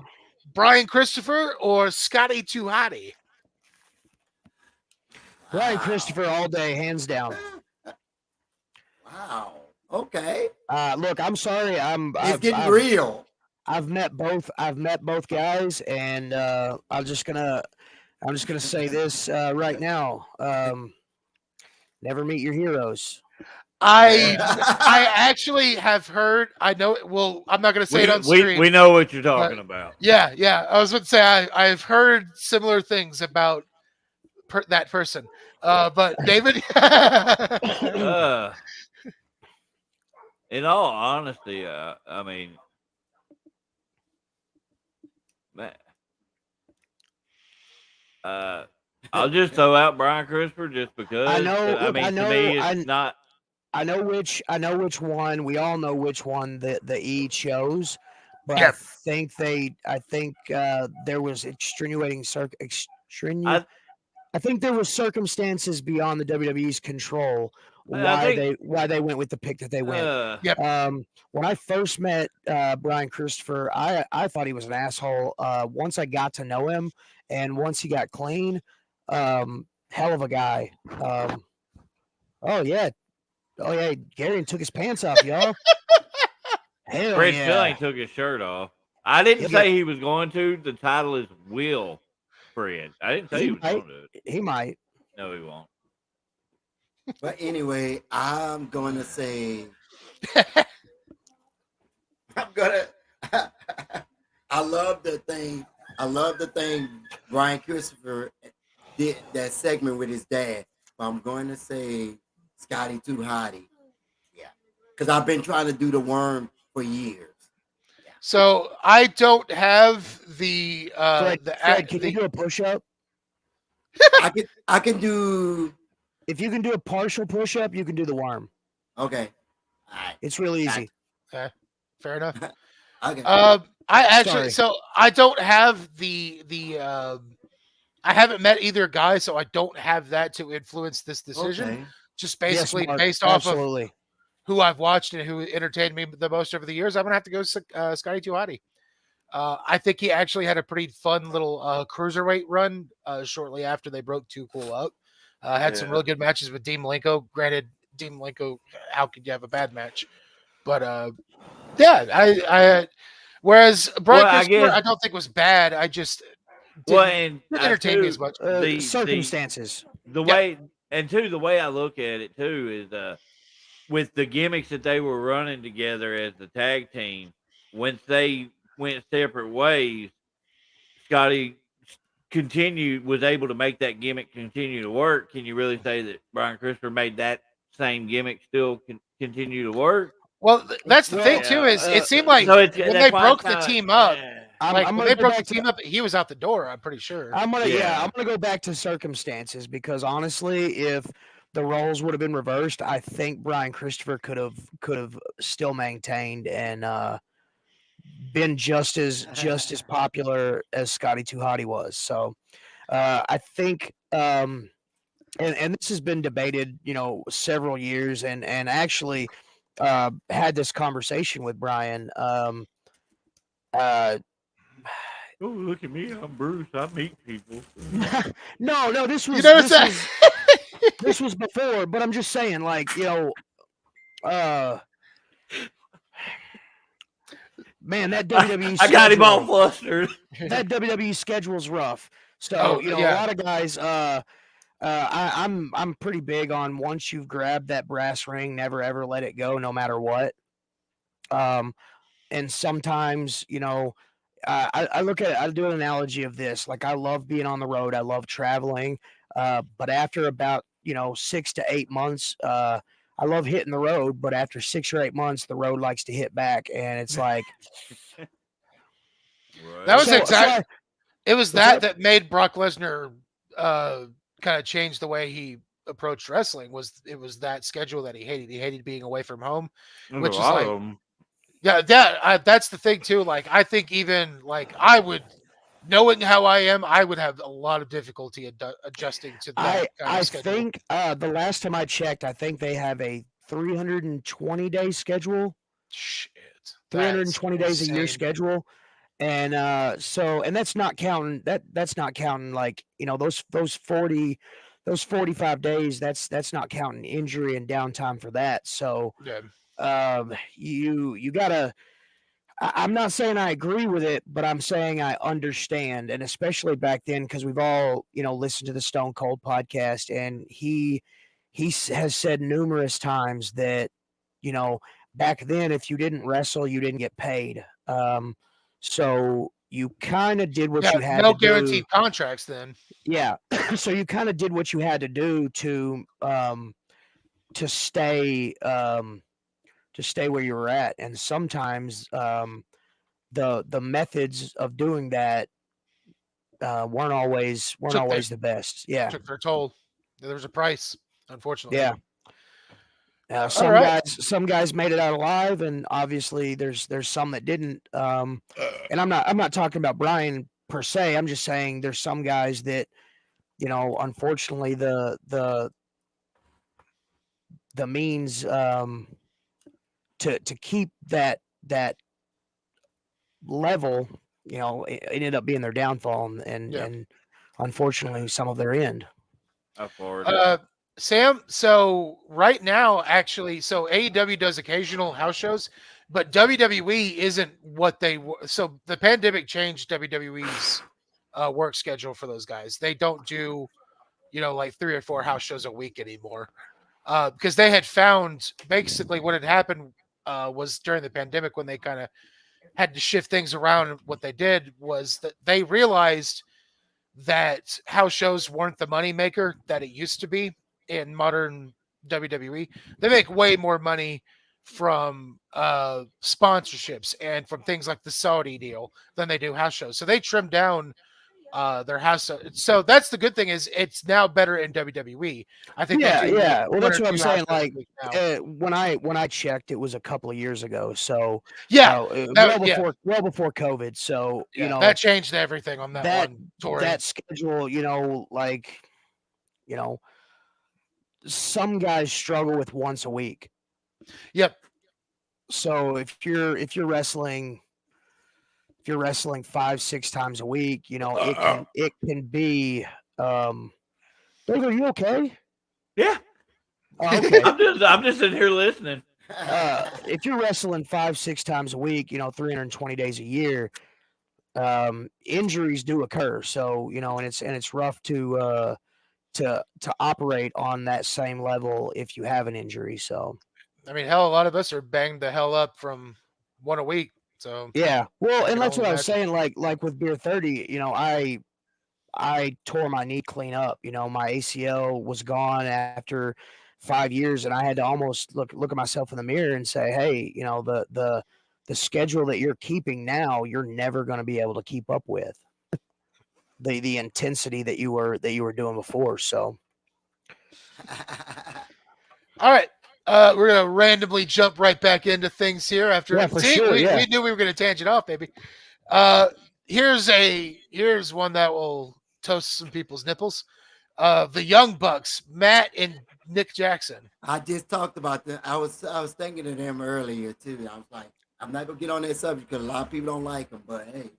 Brian Christopher or Scotty Too Hottie? Brian Christopher all day, hands down. Wow. Okay. Look, I'm sorry. It's getting real. I've met both guys, and I'm just gonna say this right now. Never meet your heroes. I actually have heard. I know. Well, I'm not going to say it on stream. We know what you're talking about. Yeah. I was going to say I've heard similar things about that person. But David, in all honesty, I mean, man, I'll just throw out Brian Christopher just because. I know. I mean, to me, it's not. I know which one. We all know which one the E chose, but Yeah. I think there was I think there was circumstances beyond the WWE's control why they went with the pick that they went. When I first met Brian Christopher, I thought he was an asshole. Once I got to know him, and once he got clean, hell of a guy. Oh yeah, Gary took his pants off, y'all. Hell Fred yeah. still ain't took his shirt off. I didn't say he was going to. The title is Will Fred. I didn't say he was going to do it. He might. No, he won't. But anyway, I'm going to say, I love the thing Brian Christopher did, that segment with his dad. But I'm going to say Scotty Too Hottie. Yeah. Because I've been trying to do the worm for years. Yeah. So I don't have the Fred, can you do a push-up? I can do. If you can do a partial push up, you can do the worm. Okay. All right. It's really easy. Okay, fair enough. Okay. I actually, Sorry. so I don't have I haven't met either guy, so I don't have that to influence this decision. Okay. Just Yes, basically Mark, based off of absolutely. who I've watched and who entertained me the most over the years, I'm gonna have to go Scotty Too Hotty. I think he actually had a pretty fun little cruiserweight run shortly after they broke Too Cool up. Had some Yeah. really good matches with Dean Malenko. Granted, Dean Malenko, how could you have a bad match? But yeah, I whereas Brian Well, I Christopher, guess- I don't think was bad. I just Well, didn't and entertain me too, as much. the Circumstances. the Yep. way and two, the way I look at it too is with the gimmicks that they were running together as the tag team, once they went separate ways, Scotty was able to make that gimmick continue to work. Can you really say that Brian Christopher made that same gimmick still continue to work? Well, that's the thing Well, too. Is it seemed like so when that's they why broke it's the kinda team up, I'm like gonna when they go broke the back to team up, he was out the door. I'm pretty sure. I'm gonna Yeah. I'm gonna go back to circumstances because honestly, if the roles would have been reversed, I think Brian Christopher could have still maintained and been just as popular as Scotty Too Hotty was. So I think and this has been debated, several years and actually had this conversation with Brian. Uh, Oh, look at me! I'm Bruce. I meet people. no, this was You notice that? this was before, but I'm just saying, like, man, that WWE I got him all schedule, flustered. that WWE schedule's rough. So, Oh, a yeah. lot of guys, I'm pretty big on once you've grabbed that brass ring, never ever let it go, no matter what. And sometimes, I look at it, I do an analogy of this. Like, I love being on the road, I love traveling, but after about 6 to 8 months, I love hitting the road, but after 6 or 8 months, the road likes to hit back, and it's like That was So- so exactly. I- It was What's that that? made Brock Lesnar kind of change the way he approached wrestling. It was that schedule that he hated. He hated being away from home. There's Which a is lot like- of 'em. Yeah, that's the thing too. Like I think even like I would, knowing how I am, I would have a lot of difficulty adjusting to that kind I of schedule. think the last time I checked, I think they have a 320-day schedule, Shit, 320 that's days a year insane. schedule. And and that's not counting that's not counting like, those 45 days, that's not counting injury and downtime for that. So Yeah. you gotta I'm not saying I agree with it, but I'm saying I understand, and especially back then because we've all listened to the Stone Cold podcast, and he has said numerous times that back then if you didn't wrestle, you didn't get paid. So you kind of did what you had no to do. guaranteed contracts then. Yeah, so you kind of did what you had to do to stay where you were at, and sometimes the methods of doing that weren't always the best. Yeah, Took their toll. There was a price, unfortunately. yeah. Some guys made it out alive, and obviously there's some that didn't. And I'm not talking about Brian per se. I'm just saying there's some guys that unfortunately the means to keep that level, it ended up being their downfall, and unfortunately some of their end. Sam, so right now, actually, so AEW does occasional house shows, but WWE isn't what they were. So the pandemic changed WWE's work schedule for those guys. They don't do, like 3 or 4 house shows a week anymore, because they had found basically what had happened was during the pandemic when they kind of had to shift things around. What they did was that they realized that house shows weren't the moneymaker that it used to be in modern WWE. They make way more money from sponsorships and from things like the Saudi deal than they do house shows. So they trimmed down there has to. So that's the good thing is it's now better in WWE. I think Yeah, they do yeah. like Well, one that's or what I'm two saying. house shows a Like week now. when I checked, it was a couple of years ago. So Yeah, well yeah, before COVID. So yeah. That changed everything on that that one touring. that schedule, like some guys struggle with once a week. Yep. So if you're wrestling 5-6 times a week, it can be. Dave, are you okay? Yeah, Oh, okay. I'm just sitting here listening. If you're wrestling 5-6 times a week, 320 days a year, injuries do occur. So and it's rough to operate on that same level if you have an injury. So I mean, hell, a lot of us are banged the hell up from one a week. So yeah, well, I and can that's only what I was imagine. saying. Like with Beer 30, I tore my knee clean up. My ACL was gone after 5 years, and I had to almost look at myself in the mirror and say, "Hey, the schedule that you're keeping now, you're never going to be able to keep up with the intensity that you were doing before." So All right. We're gonna randomly jump right back into things here after. yeah, for See, sure. we Yeah, knew we were gonna tangent off, baby. Here's one that will toast some people's nipples. The Young Bucks, Matt and Nick Jackson. I just talked about that. I was thinking of them earlier too. I was like, I'm not gonna get on that subject because a lot of people don't like them. But hey,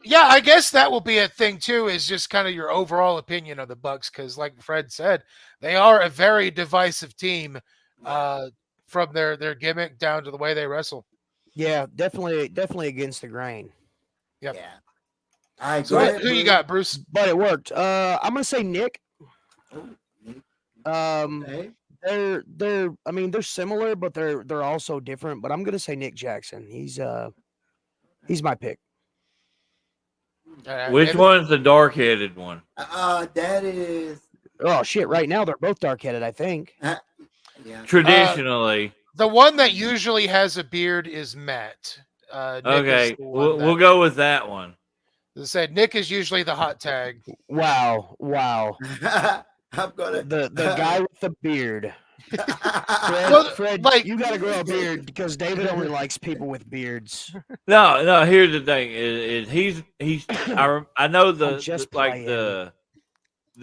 Yeah, I guess that will be a thing too. Is just kind of your overall opinion of the Bucks, because like Fred said, they are a very divisive team. From their gimmick down to the way they wrestle. yeah, definitely against the grain. Yep. yeah. All right, So go ahead. who you Bruce. got, Bruce? But it worked. I'm gonna say Nick. Oh, Nick. Um, Okay. they're similar, but they're also different. But I'm gonna say Nick Jackson. He's my pick. Which David? one's the dark-headed one? That is. Oh shit! Right now they're both dark headed. I think. Yeah. Traditionally. The one that usually has a beard is Matt. Nick Okay, is the one we'll go with that one. As I said, Nick is usually the hot tag. Wow. I'm gonna. The guy with the beard. Well, Fred, like- you gotta grow a beard because David only likes people with beards. No. Here's the thing: is he's. I know I'm just playing.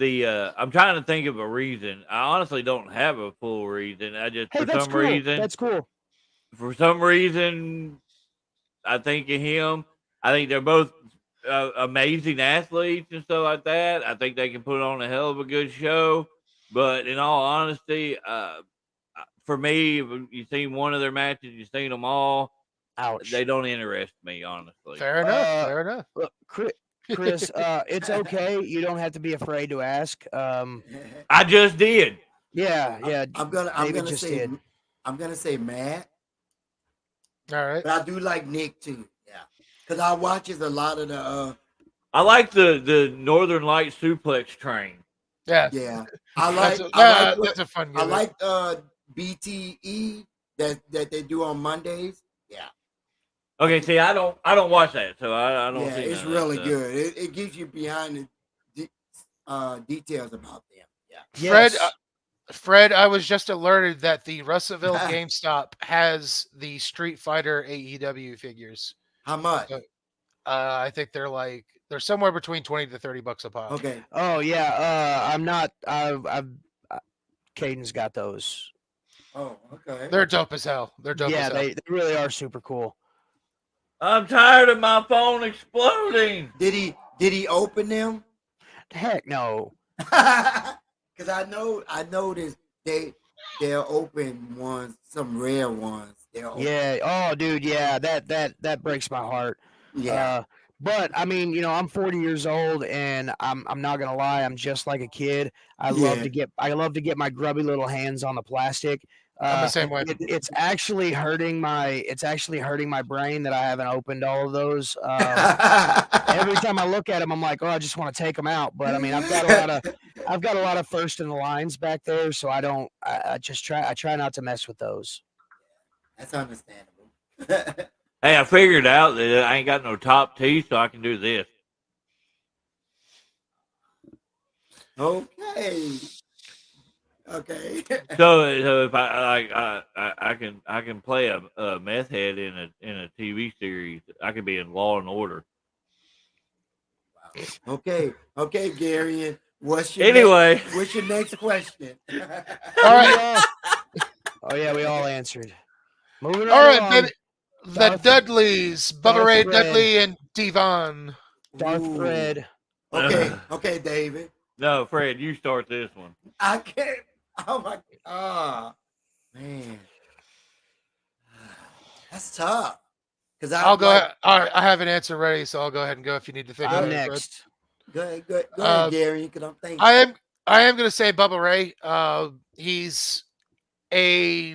I'm trying to think of a reason. I honestly don't have a full reason. I just Hey, that's cool. That's cool. for some reason, I think of him. I think they're both amazing athletes and stuff like that. I think they can put on a hell of a good show. But in all honesty, for me, if you've seen one of their matches, you've seen them all. Ouch. They don't interest me, honestly. Fair enough. Look, Chris, it's okay. You don't have to be afraid to ask. I just did. Yeah. I'm gonna David say Matt, All right. but I do like Nick too. Yeah, because I watches a lot of the. I like the Northern Light suplex train. Yeah. Yeah, I like. That's a fun I gimmick. like BTE that they do on Mondays. Yeah. Okay, see, I don't watch that, so I don't. Yeah, see it's none of really that stuff. good. It gives you behind the details about them. Yeah. Fred, Yes. Fred, I was just alerted that the Russellville GameStop has the Street Fighter AEW figures. How much? I think they're somewhere between $20 to $30 a pop. Okay. Oh yeah. I'm not. I've Caden's got those. Oh, okay. They're dope as hell. They're dope Yeah, as hell. they really are super cool. I'm tired of my phone exploding. Did he open them? Heck no. Because I noticed they'll open ones, some rare ones. Yeah. Oh, dude. Yeah. That breaks my heart. Yeah. But I mean, I'm 40 years old, and I'm not gonna lie, I'm just like a kid. I love to get my grubby little hands on the plastic. I'm the same way. It's actually hurting my brain that I haven't opened all of those. Every time I look at them, I'm like, oh, I just want to take them out. But I mean, I've got a lot of first in the lines back there, so I try not to mess with those. That's understandable. Hey, I figured out that I ain't got no top teeth, so I can do this. Okay. Okay. So if I can play a meth head in a TV series. I could be in Law and Order. Okay. Okay, Gary. Anyway, What's your next question? All We right. oh yeah, we all answered. Moving All right right, along. baby. The Dudleys, Bubba Darth Ray Red. Dudley and Devon. Darth Ooh. Red. Okay. Okay, David. no, Fred, you start this one. I can't. Oh my. Oh man. That's tough. Because I'll go ahead. All right, I have an answer ready, so I'll go ahead and go if you need to think I'm about it. Fred. next. Go ahead, Gary. Because I'm thinking. I am going to say Bubba Ray. He's a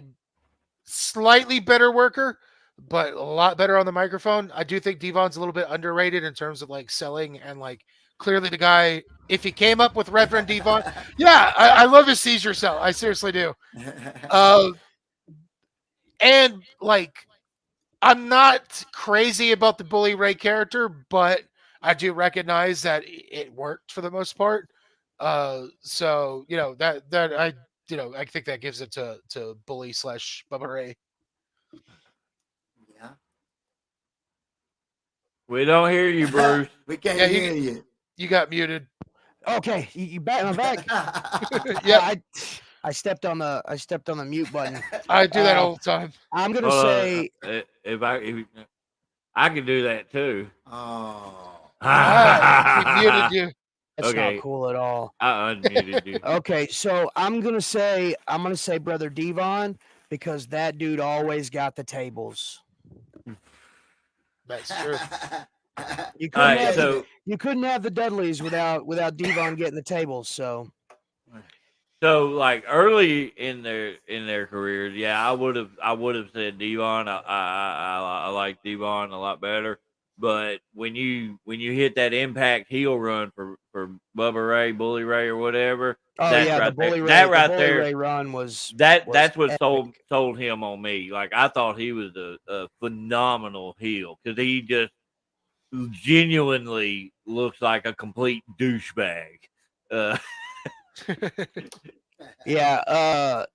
slightly better worker, but a lot better on the microphone. I do think Devon's a little bit underrated in terms of like selling and like clearly the guy. If he came up with Reverend Devon, yeah, I love his seizure cell. I seriously do. And like, I'm not crazy about the Bully Ray character, but I do recognize that it worked for the most part. So that I I think that gives it to Bully / Bubba Ray. Yeah. We don't hear you, Bruce. We can't Yeah, hear you. You got muted. Okay, you back my back. Yeah, I stepped on the mute button. I do that all the time. I'm gonna Hold on. say If I can do that too. Oh. He muted you. that's Okay. not cool at all. I unmuted you. Okay, so I'm gonna say Brother Devon because that dude always got the tables. That's true. You All couldn't right, have so you couldn't have the Dudleys without Devon getting the tables. So like early in their careers, yeah, I would have said Devon. I like Devon a lot better. But when you hit that impact heel run for Bubba Ray, Bully Ray, or whatever, oh that's yeah, right the Bully there. Ray, That the right Bully there. Ray run was That's what epic. sold him on me. Like I thought he was a phenomenal heel because he just genuinely looks like a complete douchebag. Yeah,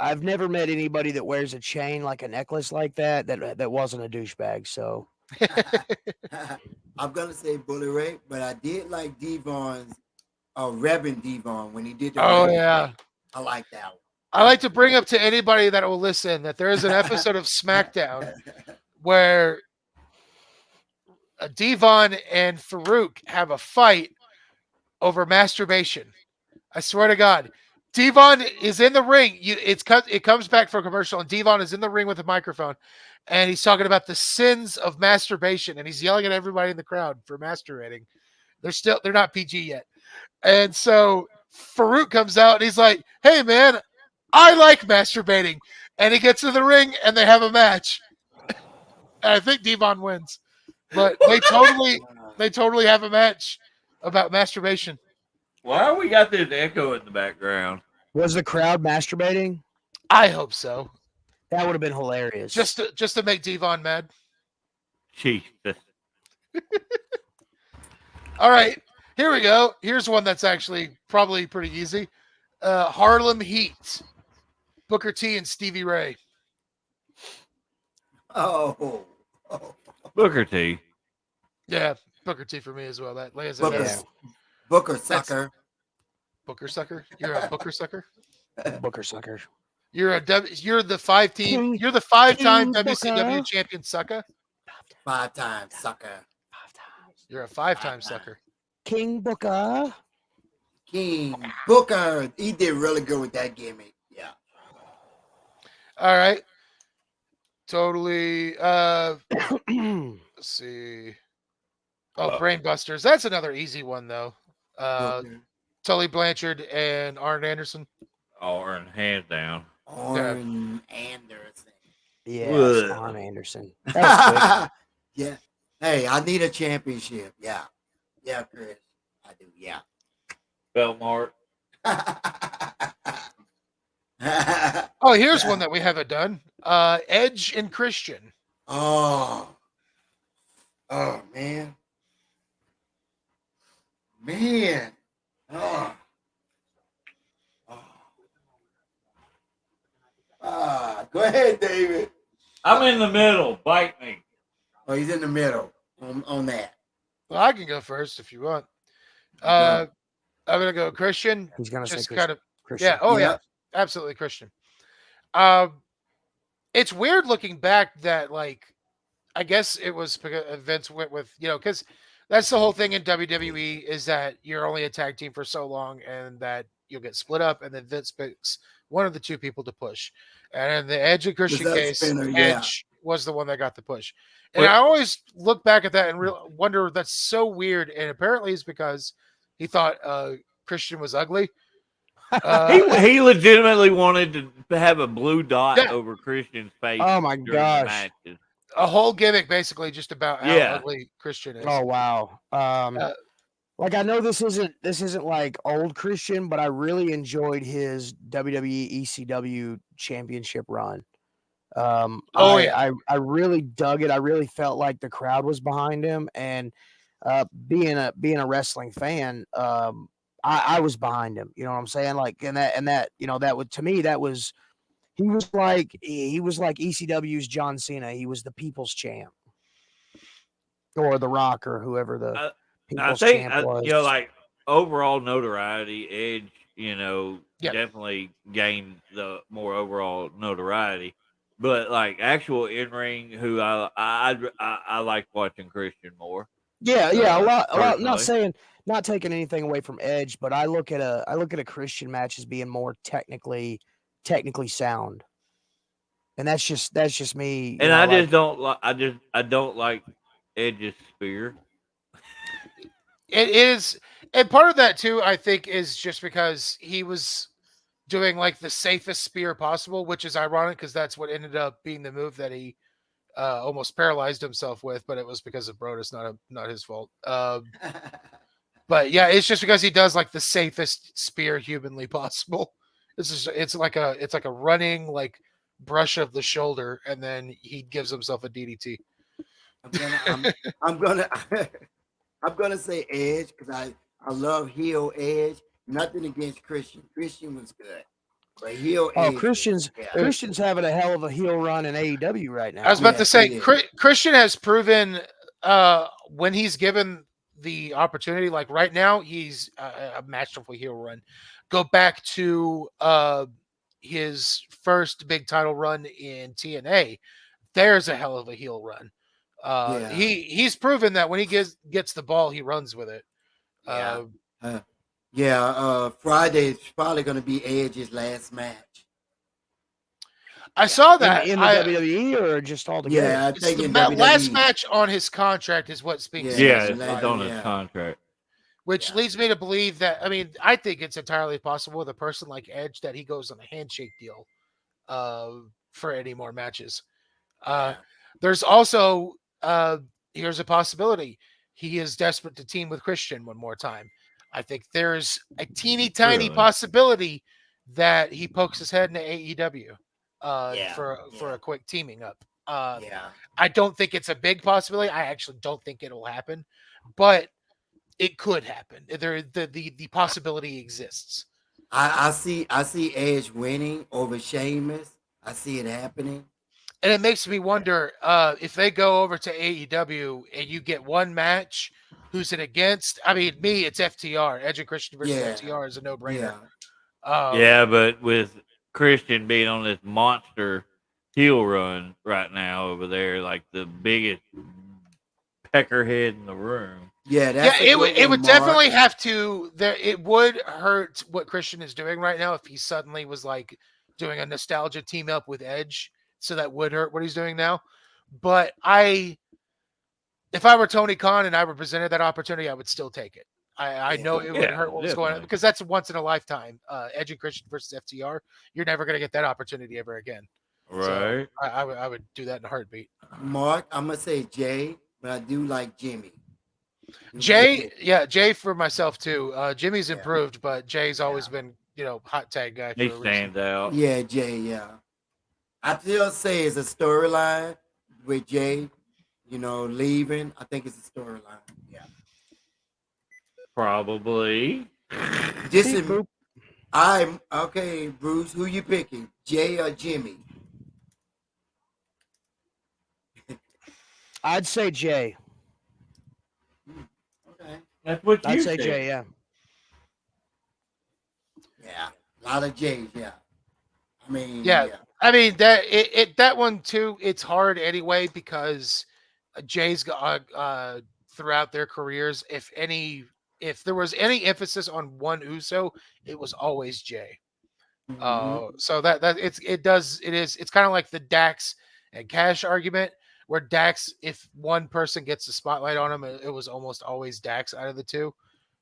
I've never met anybody that wears a chain like a necklace like that wasn't a douchebag. So I'm gonna say Bully Ray, but I did like Devon's Reverend Devon when he did the Oh Reverend yeah. thing. I like that one. I like to bring up to anybody that will listen that there is an episode of SmackDown where Devon and Farouk have a fight over masturbation. I swear to God. Devon is in the ring. It comes back from commercial, and Devon is in the ring with a microphone, and he's talking about the sins of masturbation, and he's yelling at everybody in the crowd for masturbating. They're not PG yet. And so Farouk comes out and he's like, "Hey man, I like masturbating." And he gets to the ring and they have a match. And I think Devon wins. But they totally have a match about masturbation. Why we got this echo in the background? was the crowd masturbating? I hope so. That would have been hilarious. Just to make Devon mad. Jesus. All right, here we go. Here's one that's actually probably pretty easy. Harlem Heat. Booker T and Stevie Ray. Oh. Booker T. Yeah, Booker T for me as well. That lays Booker, it. Booker sucker. Booker sucker. You're a Booker sucker. Booker sucker. You're the 5-team. King- You're the 5-time King WCW Booker. champion sucker. 5-time sucker. You're a 5-time sucker. King Booker. King Booker. He did really good with that gimmick. Yeah. All right. Totally. Let's see. Oh, Brainbusters. That's another easy one though. Booker. Tully Blanchard and Arn Anderson. Arn, hands down. Arn Anderson. Yes, Arn Anderson. That was quick. Yeah. Hey, I need a championship. Yeah. Yeah, Chris. I do. Yeah. Belmart. Oh, here's one that we haven't done. Edge and Christian. Oh. Oh, man. Man. Oh. Go ahead, David. I'm in the middle. Bite me. Oh, he's in the middle on that. Well, I can go first if you want. Go. I'm gonna go Christian. He's gonna say Just Christian. kind of Christian. yeah. Oh yeah, Yep. absolutely Christian. It's weird looking back that like I guess it was because Vince went with because that's the whole thing in WWE is that you're only a tag team for so long and that you'll get split up and then Vince picks one of the two people to push. And in the Edge and Christian that case, spinner, yeah. Edge was the one that got the push. And Well- I always look back at that and wonder that's so weird. And apparently it's because he thought Christian was ugly. He legitimately wanted to have a blue dot Yeah. over Christian's face. Oh my during the gosh. matches. A whole gimmick basically just about how Yeah. ugly Christian is. Oh wow. Like I know this isn't like old Christian, but I really enjoyed his WWE ECW championship run. I really dug it. I really felt like the crowd was behind him, and being a wrestling fan, I was behind him. You know what I'm saying? Like, and that that would to me that was he was like ECW's John Cena. He was the people's champ, or The Rock, or whoever the I people's think champ was. like overall notoriety, Edge, Yeah. definitely gained the more overall notoriety. But like actual in ring, who I like watching Christian more. Yeah, a lot. personally. Not taking anything away from Edge, but I look at a Christian match as being more technically sound, and that's just me. you And know, I like- just don't like I don't like Edge's spear. It is, and part of that too, I think, is just because he was doing like the safest spear possible, which is ironic because that's what ended up being the move that he almost paralyzed himself with, but it was because of Brodus, not his fault. But yeah, it's just because he does like the safest spear humanly possible. It's like a running like brush of the shoulder, and then he gives himself a DDT. I'm gonna say Edge because I love heel Edge. Nothing against Christian. Christian was good, but heel Edge. Christian's having a hell of a heel run in AEW right now. I was about to Yes, say he is. Christian has proven when he's given the opportunity, like right now, he's a masterful heel run. Go back to his first big title run in TNA. There's a hell of a heel run. Yeah. He's proven that when he gets the ball, he runs with it. Friday is probably going to be Edge's last match. I saw that in the WWE or just all together. Yeah, I It's think the in last WWE. match on his contract is what's being Yeah, said. Yeah, it's it's on his yeah. contract. Which Yeah. leads me to believe that, I think it's entirely possible with a person like Edge that he goes on a handshake deal for any more matches. There's also, here's a possibility. He is desperate to team with Christian one more time. I think there's a teeny tiny Really? possibility that he pokes his head into AEW for a quick teaming up. I don't think it's a big possibility. I actually don't think it'll happen, but it could happen. The possibility exists. I see Edge winning over Sheamus. I see it happening. And it makes me wonder if they go over to AEW and you get one match, who's it against? Me, it's FTR. Edge and Christian versus FTR is a no-brainer. Yeah, but with Christian being on this monster heel run right now over there, like the biggest peckerhead in the room. Yeah, that's it would definitely have to. It would hurt what Christian is doing right now if he suddenly was like doing a nostalgia team up with Edge. So that would hurt what he's doing now. But if I were Tony Khan and I were presented that opportunity, I would still take it. I know it would hurt what was going on because that's once in a lifetime. Edge and Christian versus FTR. You're never going to get that opportunity ever again. Right. So I would do that in a heartbeat. Mark, I'm gonna say Jay, but I do like Jimmy. Jay for myself too. Jimmy's improved, but Jay's always been hot tag guy. He stands out. Yeah, Jay. Yeah, I still say it's a storyline with Jay. Leaving. I think it's a storyline. Yeah. Probably. I'm okay, Bruce. Who you picking, Jay or Jimmy? I'd say Jay. Okay. That's what I'd you say said. Jay. Yeah. Yeah. A lot of J's. Yeah. I mean, Yeah. yeah. I mean that one too. It's hard anyway because Jay's got throughout their careers. If there was any emphasis on one Uso, it was always Jay. Mhm. So it's kind of like the Dax and Cash argument, where Dax, if one person gets the spotlight on him, it was almost always Dax out of the two.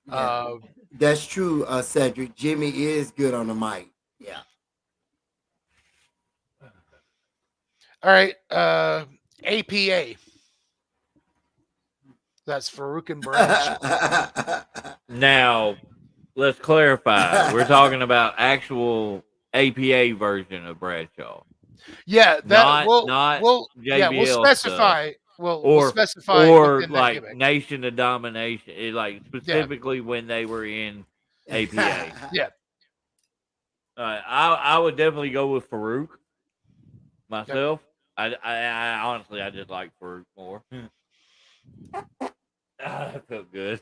Yeah. That's true, Cedric. Jimmy is good on the mic. Yeah. All right, APA. That's Farouk and Bradshaw. Now, let's clarify. We're talking about actual APA version of Bradshaw, Yeah, that not we'll JBL stuff, specify. We'll specify or within that like gimmick. Nation of Domination, like Yeah, specifically when they were in APA. yeah. I would definitely go with Farouk myself. I honestly I just like Farouk more. That felt good.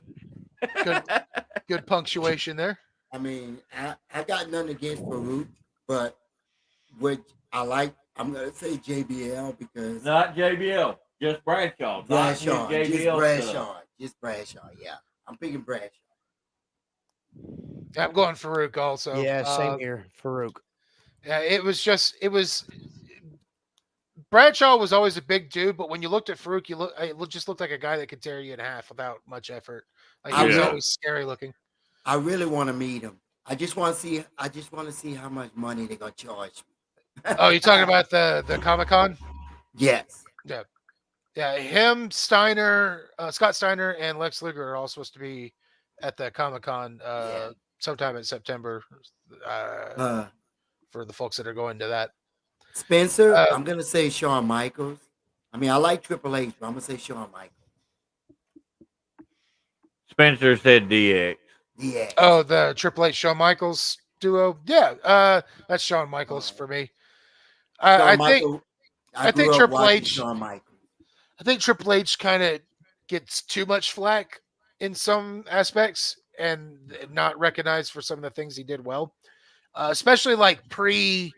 Good punctuation there. I mean, I got nothing against Farouk, but what I like, I'm gonna say JBL because Not JBL, just Bradshaw. Bradshaw, Not his just JBL Bradshaw, stuff. just Bradshaw. Yeah, I'm picking Bradshaw. I'm going Farouk also. Yeah. Same here. Farouk. Yeah, it was Bradshaw was always a big dude, but when you looked at Farouk, just looked like a guy that could tear you in half without much effort. Like he was Yeah. always scary looking. I really want to meet him. I just want to see. I just want to see how much money they're gonna charge me. Oh, you talking about the Comic-Con? Yes. Yeah, him, Steiner, Scott Steiner, and Lex Luger are all supposed to be at the Comic-Con Yeah. sometime in September for the folks that are going to that. Spencer, I'm gonna say Shawn Michaels. I mean, I like Triple H, but I'm gonna say Shawn Michaels. Spencer said DX. Yeah. Oh, the Triple H Shawn Michaels duo. Yeah, that's Shawn Michaels for me. I think Triple H. Shawn Michaels. I think Triple H kind of gets too much flack in some aspects and not recognized for some of the things he did well, especially like pre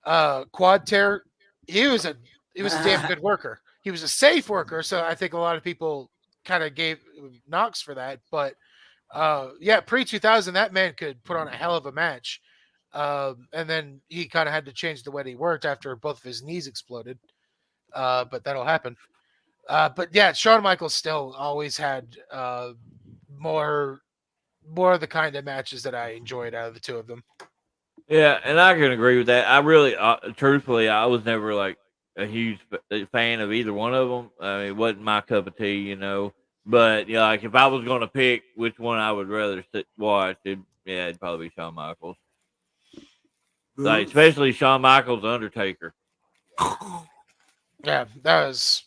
quad tear. He was a damn good worker. He was a safe worker, so I think a lot of people kind of gave knocks for that. But yeah, pre 2000, that man could put on a hell of a match. And then he kind of had to change the way he worked after both of his knees exploded. But that'll happen. But yeah, Shawn Michaels still always had more of the kind of matches that I enjoyed out of the two of them. Yeah, and I can agree with that. I really, truthfully, I was never like a huge fan of either one of them. I mean, it wasn't my cup of tea, you know. But yeah, like if I was going to pick which one I would rather watch, it'd probably be Shawn Michaels. Like especially Shawn Michaels, Undertaker. Yeah, that was.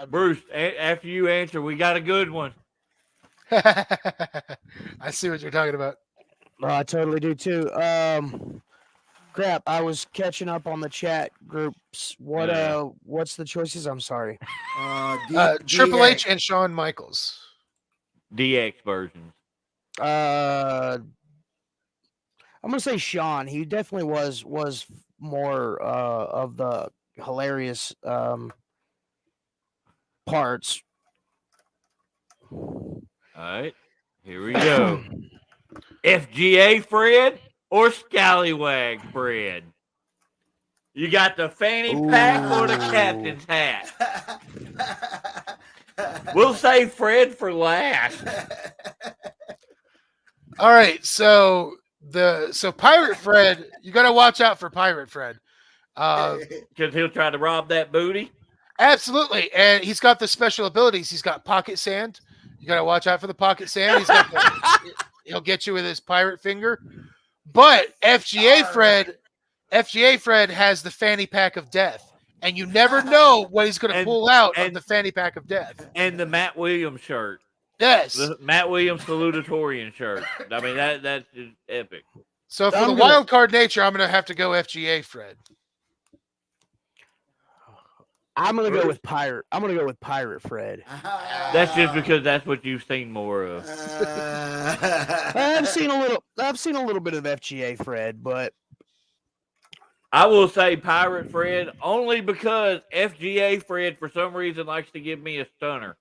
Bruce, after you answer, we got a good one. I see what you're talking about. Oh, I totally do too. Crap, I was catching up on the chat groups. What's the choices? I'm sorry. Triple H and Shawn Michaels. DX versions. I'm gonna say Shawn. He definitely was more of the hilarious parts. All right, here we go. FGA Fred or Scallywag Fred? You got the fanny pack or the captain's hat? We'll save Fred for last. All right, so Pirate Fred, you got to watch out for Pirate Fred. Because he'll try to rob that booty. Absolutely, and he's got the special abilities. He's got pocket sand. You got to watch out for the pocket sand. He'll get you with his pirate finger. But FGA Fred has the fanny pack of death, and you never know what he's going to pull out of the fanny pack of death. And the Matt Williams shirt. Yes, the Matt Williams salutatorian shirt. I mean that's just epic. So for the wild card nature, I'm going to have to go FGA Fred. I'm gonna go with pirate. I'm gonna go with pirate Fred. That's just because that's what you've seen more of. I've seen a little bit of FGA Fred, but I will say Pirate Fred only because FGA Fred for some reason likes to give me a stunner.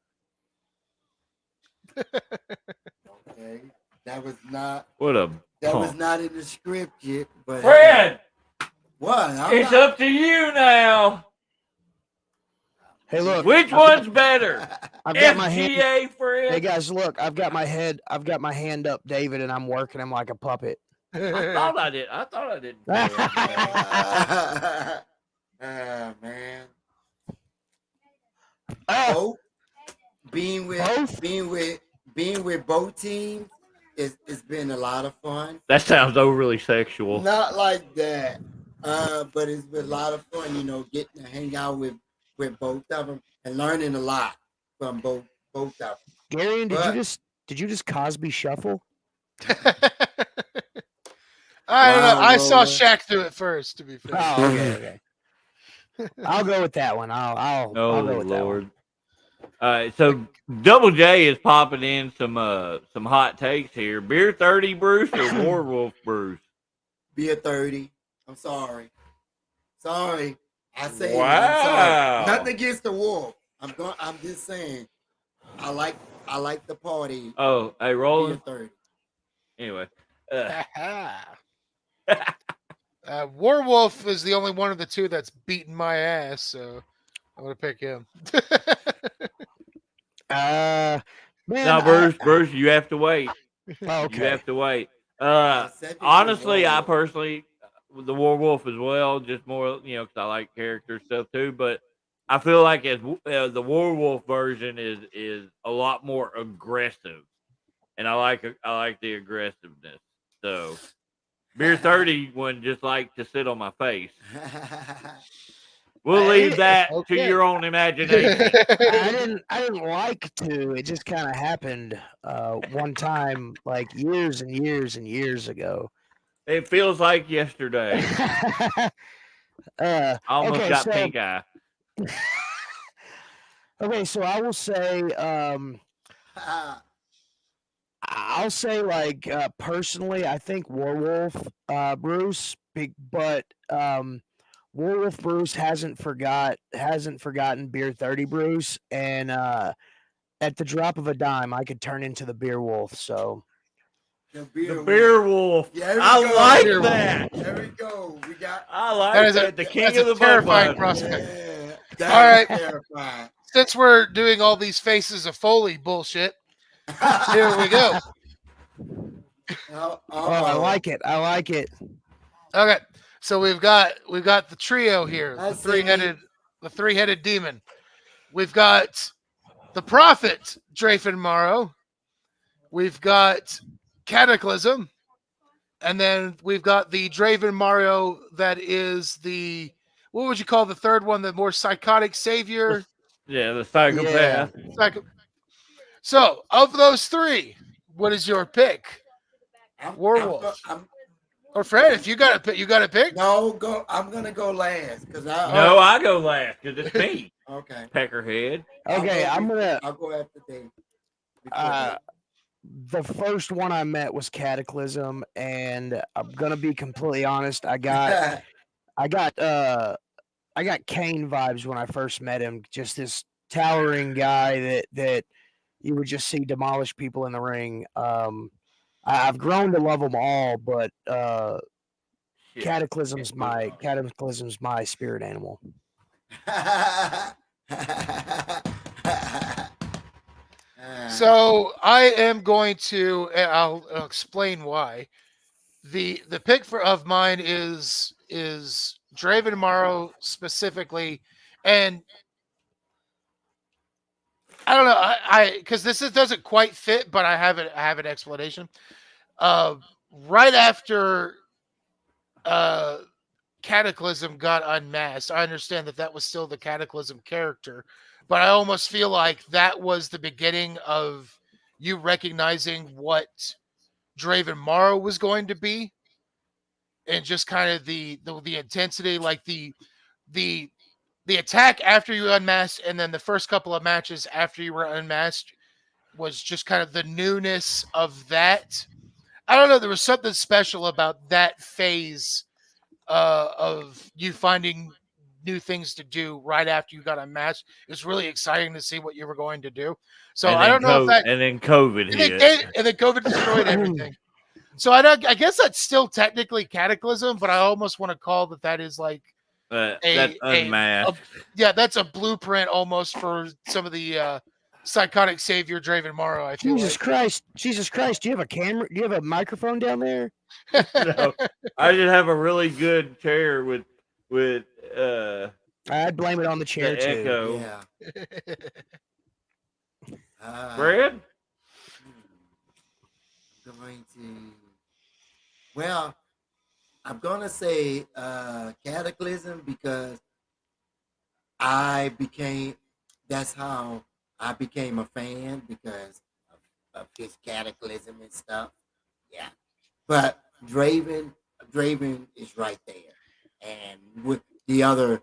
Okay, that was not in the script yet. But Fred, what? It's up to you now. hey, look, Which one's better? I've got my hand. FGA Fred. Hey guys, look, I've got my hand up, David, and I'm working him like a puppet. I thought I did. I thought I didn't. Man. Oh, Being with both teams it's been a lot of fun. That sounds overly sexual. Not like that. But it's been a lot of fun, getting to hang out with both of them and learning a lot from both of them. Gary, did you just Cosby shuffle? I don't know. I saw Shaq do it first, to be fair. Oh, okay. I'll go with that one. I'll go with that one. All right, so Double J is popping in some hot takes here. Beer 30 Bruce or Warwolf Bruce? Beer 30. I'm sorry. I say wow. I'm sorry. Nothing against the wolf. I'm just saying. I like the party. Oh, hey, Roland. Beer 30. Anyway. Warwolf is the only one of the two that's beaten my ass, so I'm gonna pick him. Man, Bruce, you have to wait. Okay. You have to wait. Honestly, I personally, the Warwolf as well, just more, because I like character stuff too. But I feel like as the Warwolf version is a lot more aggressive, and I like the aggressiveness. So. Beer 30 wouldn't just like to sit on my face. We'll leave that to your own imagination. I didn't like to. It just kind of happened one time, like years and years and years ago. It feels like yesterday. I almost got pink eye. Okay, so I will say, personally, I think Warwolf Bruce, but Warwolf Bruce hasn't forgotten Beer 30 Bruce, and at the drop of a dime, I could turn into the Beer Wolf. So the Beer Wolf. Yeah, I like that. There we go. I like that. The king of the terrifying prospect. Yeah, all right. Terrifying. Since we're doing all these faces of Foley bullshit, here we go. I like it. Okay, so we've got the trio here, the three-headed demon. We've got the Prophet, Drafen Morrow. We've got Cataclysm, and then we've got the Draven Morrow that is the, what would you call the third one? The more psychotic savior. Yeah, the psychopath. Yeah. So, of those three, what is your pick? Warwolf or Fred? If you got to pick. No, go. I'm gonna go last because I go last because it's me. Okay. Peckerhead. Okay, I'll go after Dave. The first one I met was Cataclysm, and I'm gonna be completely honest. I got Kane vibes when I first met him. Just this towering guy that you would just see demolish people in the ring. I've grown to love them all, but Cataclysm's my spirit animal. So I am going to. I'll explain why. The pick of mine is Draven Morrow specifically, and I don't know. I because this doesn't quite fit, but I have an explanation. Right after Cataclysm got unmasked, I understand that was still the Cataclysm character, but I almost feel like that was the beginning of you recognizing what Draven Morrow was going to be, and just kind of the intensity, like the the attack after you unmasked, and then the first couple of matches after you were unmasked was just kind of the newness of that. I don't know. There was something special about that phase of you finding new things to do right after you got unmasked. It was really exciting to see what you were going to do. So I don't know if that. And then COVID hit. And then COVID destroyed everything. So I guess that's still technically Cataclysm, but I almost want to call that is like that's unmasked. That's a blueprint almost for some of the psychotic savior Draven Morrow. I feel Jesus Christ! Do you have a camera? Do you have a microphone down there? No, I just have a really good chair with I'd blame it on the chair the too. echo. Yeah. Fred? I'm gonna say Cataclysm because that's how I became a fan because of his Cataclysm and stuff. Yeah. But Draven is right there. And with the other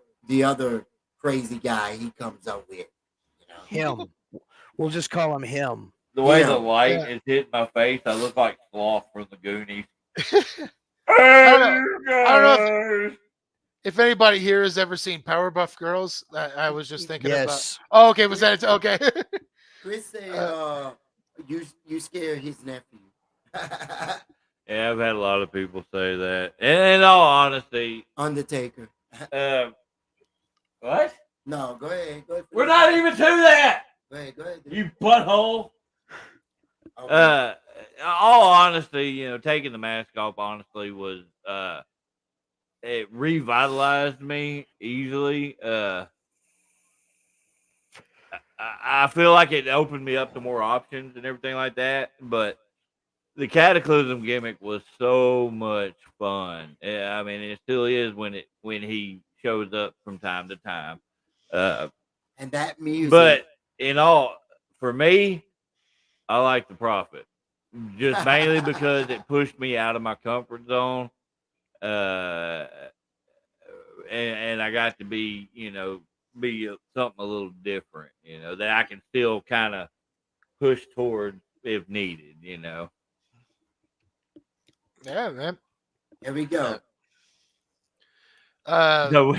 crazy guy he comes up with, Him. We'll just call him him. The way Yeah. the light is hitting my face, I look like Sloth from the Goonies. I don't know if anybody here has ever seen Powerpuff Girls. I was just thinking about. Oh, okay. Was that it? Okay. Chris said, you scared his nephew. Yeah, I've had a lot of people say that. And in all honesty, Undertaker. what? No, go ahead. We're not even to that. Go ahead. You butthole. Okay. All honesty, taking the mask off honestly was it revitalized me easily. I feel like it opened me up to more options and everything like that. But the Cataclysm gimmick was so much fun. I mean, it still is when he shows up from time to time. And that music. But for me, I like the Prophet. Just mainly because it pushed me out of my comfort zone. And I got to be something a little different, that I can still kind of push toward if needed, Yeah, man. Here we go. So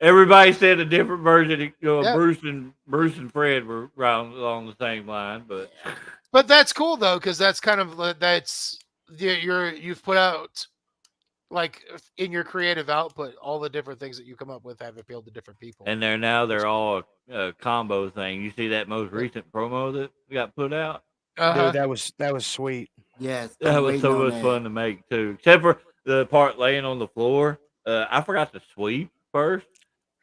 everybody said a different version. Yeah. Bruce and Fred were right along the same line, but that's cool though, because that's kind of you've put out like in your creative output all the different things that you come up with have appealed to different people. and they're all a combo thing. You see that most recent promo that got put out? Dude, that was sweet. Yes. That was so much fun to make too. Except for the part laying on the floor. I forgot to sweep first.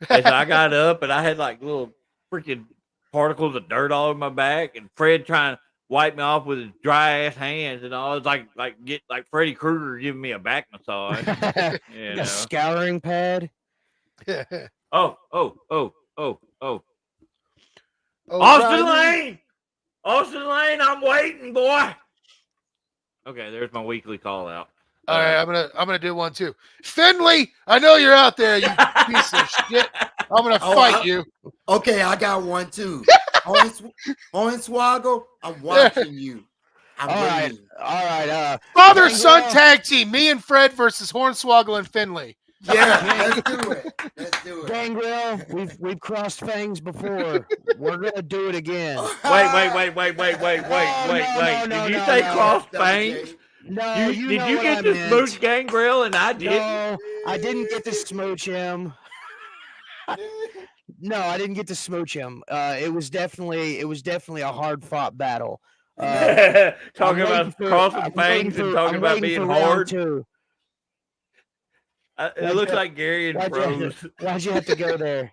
And so I got up and I had like little freaking particles of dirt all over my back, and Fred trying to wipe me off with his dry ass hands, and all. It's like Freddy Krueger giving me a back massage. A scouring pad. Oh. Austin Lane, I'm waiting, boy. Okay, there's my weekly call out. All right, I'm gonna do one too. Finley, I know you're out there, you piece of shit. I'm gonna fight you. Okay, I got one too. Hornswoggle, I'm watching you. All right. Father son tag team. Me and Fred versus Hornswoggle and Finley. Yeah, let's do it. Gangrel, we've crossed fangs before. We're gonna do it again. Wait. Did you say cross fangs? No, did you get to smooch Gangrel and I didn't? No, I didn't get to smooch him. No, I didn't get to smooch him. It was definitely a hard fought battle. Talking about crossing fangs and talking about being hard. It looks like Gary and Rose. Why'd you have to go there?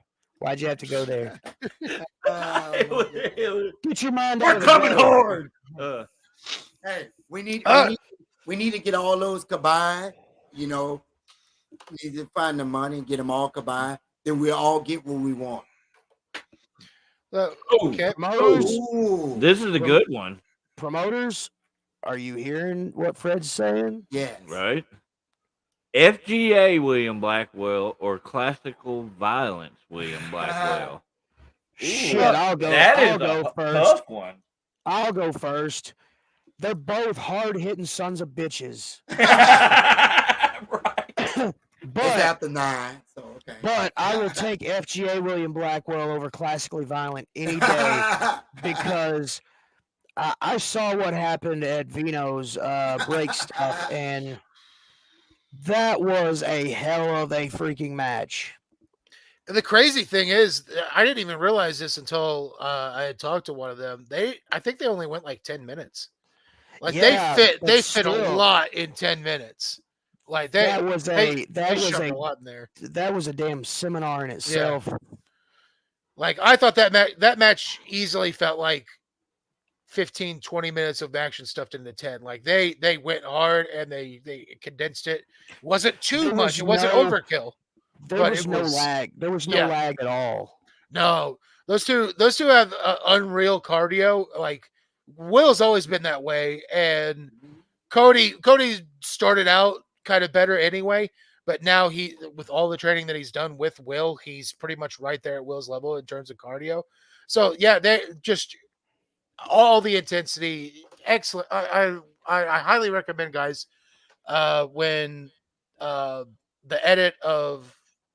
Get your mind out of the way. We're coming hard. Hey, we need to get all those combined. We need to find the money and get them all combined. Then we'll all get what we want. Okay. Promoters. This is a good one. Promoters, are you hearing what Fred's saying? Yes. Right. FGA William Blackwell or classical violence William Blackwell? Shit, Well, I'll go. That I'll is go a first. tough one. I'll go first. They're both hard-hitting sons of bitches. Right. It's But after 9, so okay. but I will take FGA William Blackwell over classically violent any day because I saw what happened at Vino's break stuff, and that was a hell of a freaking match. the crazy thing is, I didn't even realize this until I had talked to one of them. I think they only went like 10 minutes. Like Yeah, they but fit a still, lot in 10 minutes. Like that was a they shoved a lot in there. that was a damn seminar in itself. Like I thought that match easily felt like 15, 20 minutes of action stuffed into 10. Like they went hard and they condensed it. Wasn't too There much. was It wasn't no- overkill. There But was it no was- lag. There was no yeah. lag at all. No, those two have unreal cardio. Like Will's always been that way, and Cody started out kind of better anyway, but now he, with all the training that he's done with Will, he's pretty much right there at Will's level in terms of cardio. So yeah, they just all the intensity, excellent. I highly recommend, guys, when the edit of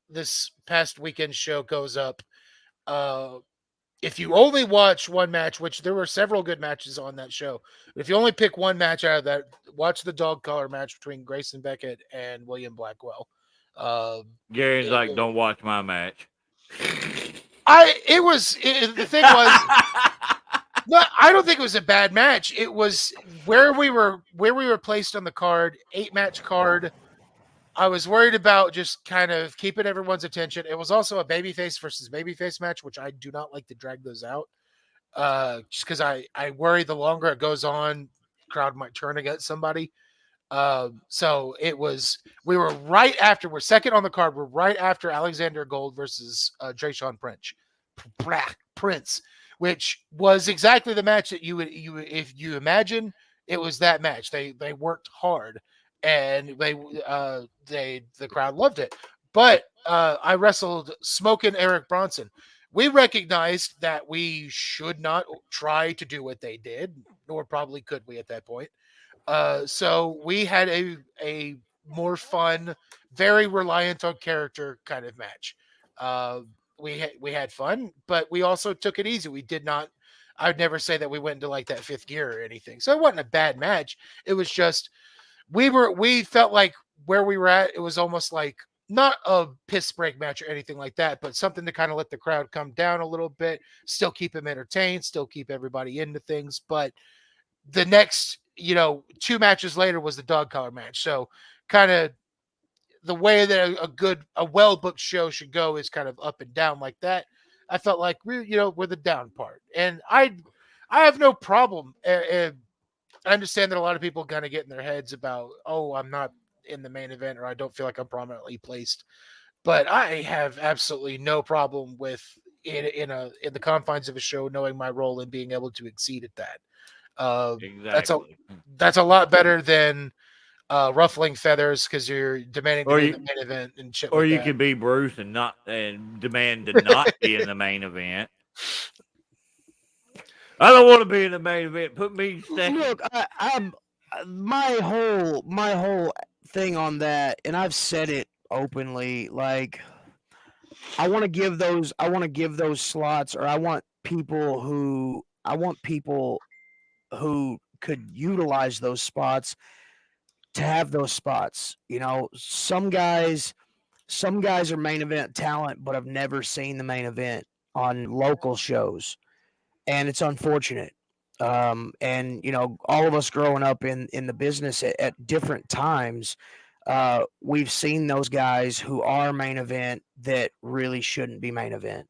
this past weekend show goes up. If you only watch one match, which there were several good matches on that show, but if you only pick one match out of that, watch the dog collar match between Grayson Beckett and William Blackwell. Gary's like, don't watch my match. The thing was, no, I don't think it was a bad match. It was where we were placed on the card, 8-match card. I was worried about just kind of keeping everyone's attention. It was also a babyface versus babyface match, which I do not like to drag those out. Just because I worry the longer it goes on, crowd might turn against somebody. So we were right after, we're second on the card. We're right after Alexander Gold versus Drayshawn Prince, which was exactly the match that if you imagine, it was that match. They worked hard. And the crowd loved it. But I wrestled Smokin' Eric Bronson. We recognized that we should not try to do what they did, nor probably could we at that point. So we had a more fun, very reliant on character kind of match. We had fun, but we also took it easy. We did not. I'd never say that we went into like that fifth gear or anything. So it wasn't a bad match. It was just. We felt like where we were at, it was almost like not a piss break match or anything like that, but something to kind of let the crowd come down a little bit, still keep them entertained, still keep everybody into things. But the next, 2 matches later was the dog collar match. So kind of the way that a well-booked show should go is kind of up and down like that. I felt like we're the down part. And I have no problem. I understand that a lot of people kind of get in their heads about, I'm not in the main event or I don't feel like I'm prominently placed. But I have absolutely no problem with in the confines of a show knowing my role and being able to exceed at that. Exactly. That's a lot better than ruffling feathers because you're demanding to be in the main event and shit. Or like you that. could be Bruce and demand to not be in the main event. I don't want to be in the main event. Put me second. Look, I'm my whole thing on that, and I've said it openly. Like, I want to give those slots, or I want people who could utilize those spots to have those spots. Some guys are main event talent, but I've never seen the main event on local shows. And it's unfortunate. And all of us growing up in the business at different times, we've seen those guys who are main event that really shouldn't be main event.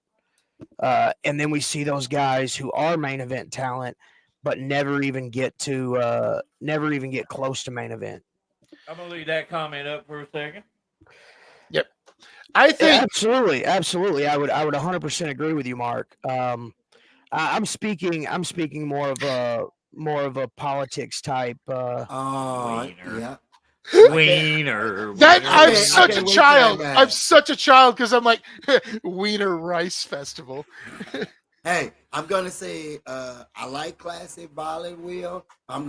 And then we see those guys who are main event talent, but never even get close to main event. I'm gonna leave that comment up for a second. Yep, I think absolutely. I would 100% agree with you, Mark. I'm speaking more of a politics type. Oh, yeah. Wiener. That I'm Okay, such okay, a wait till child. that I'm match. such a child because I'm like Wiener Rice Festival. Hey, I'm gonna say I like classic violent wheel. I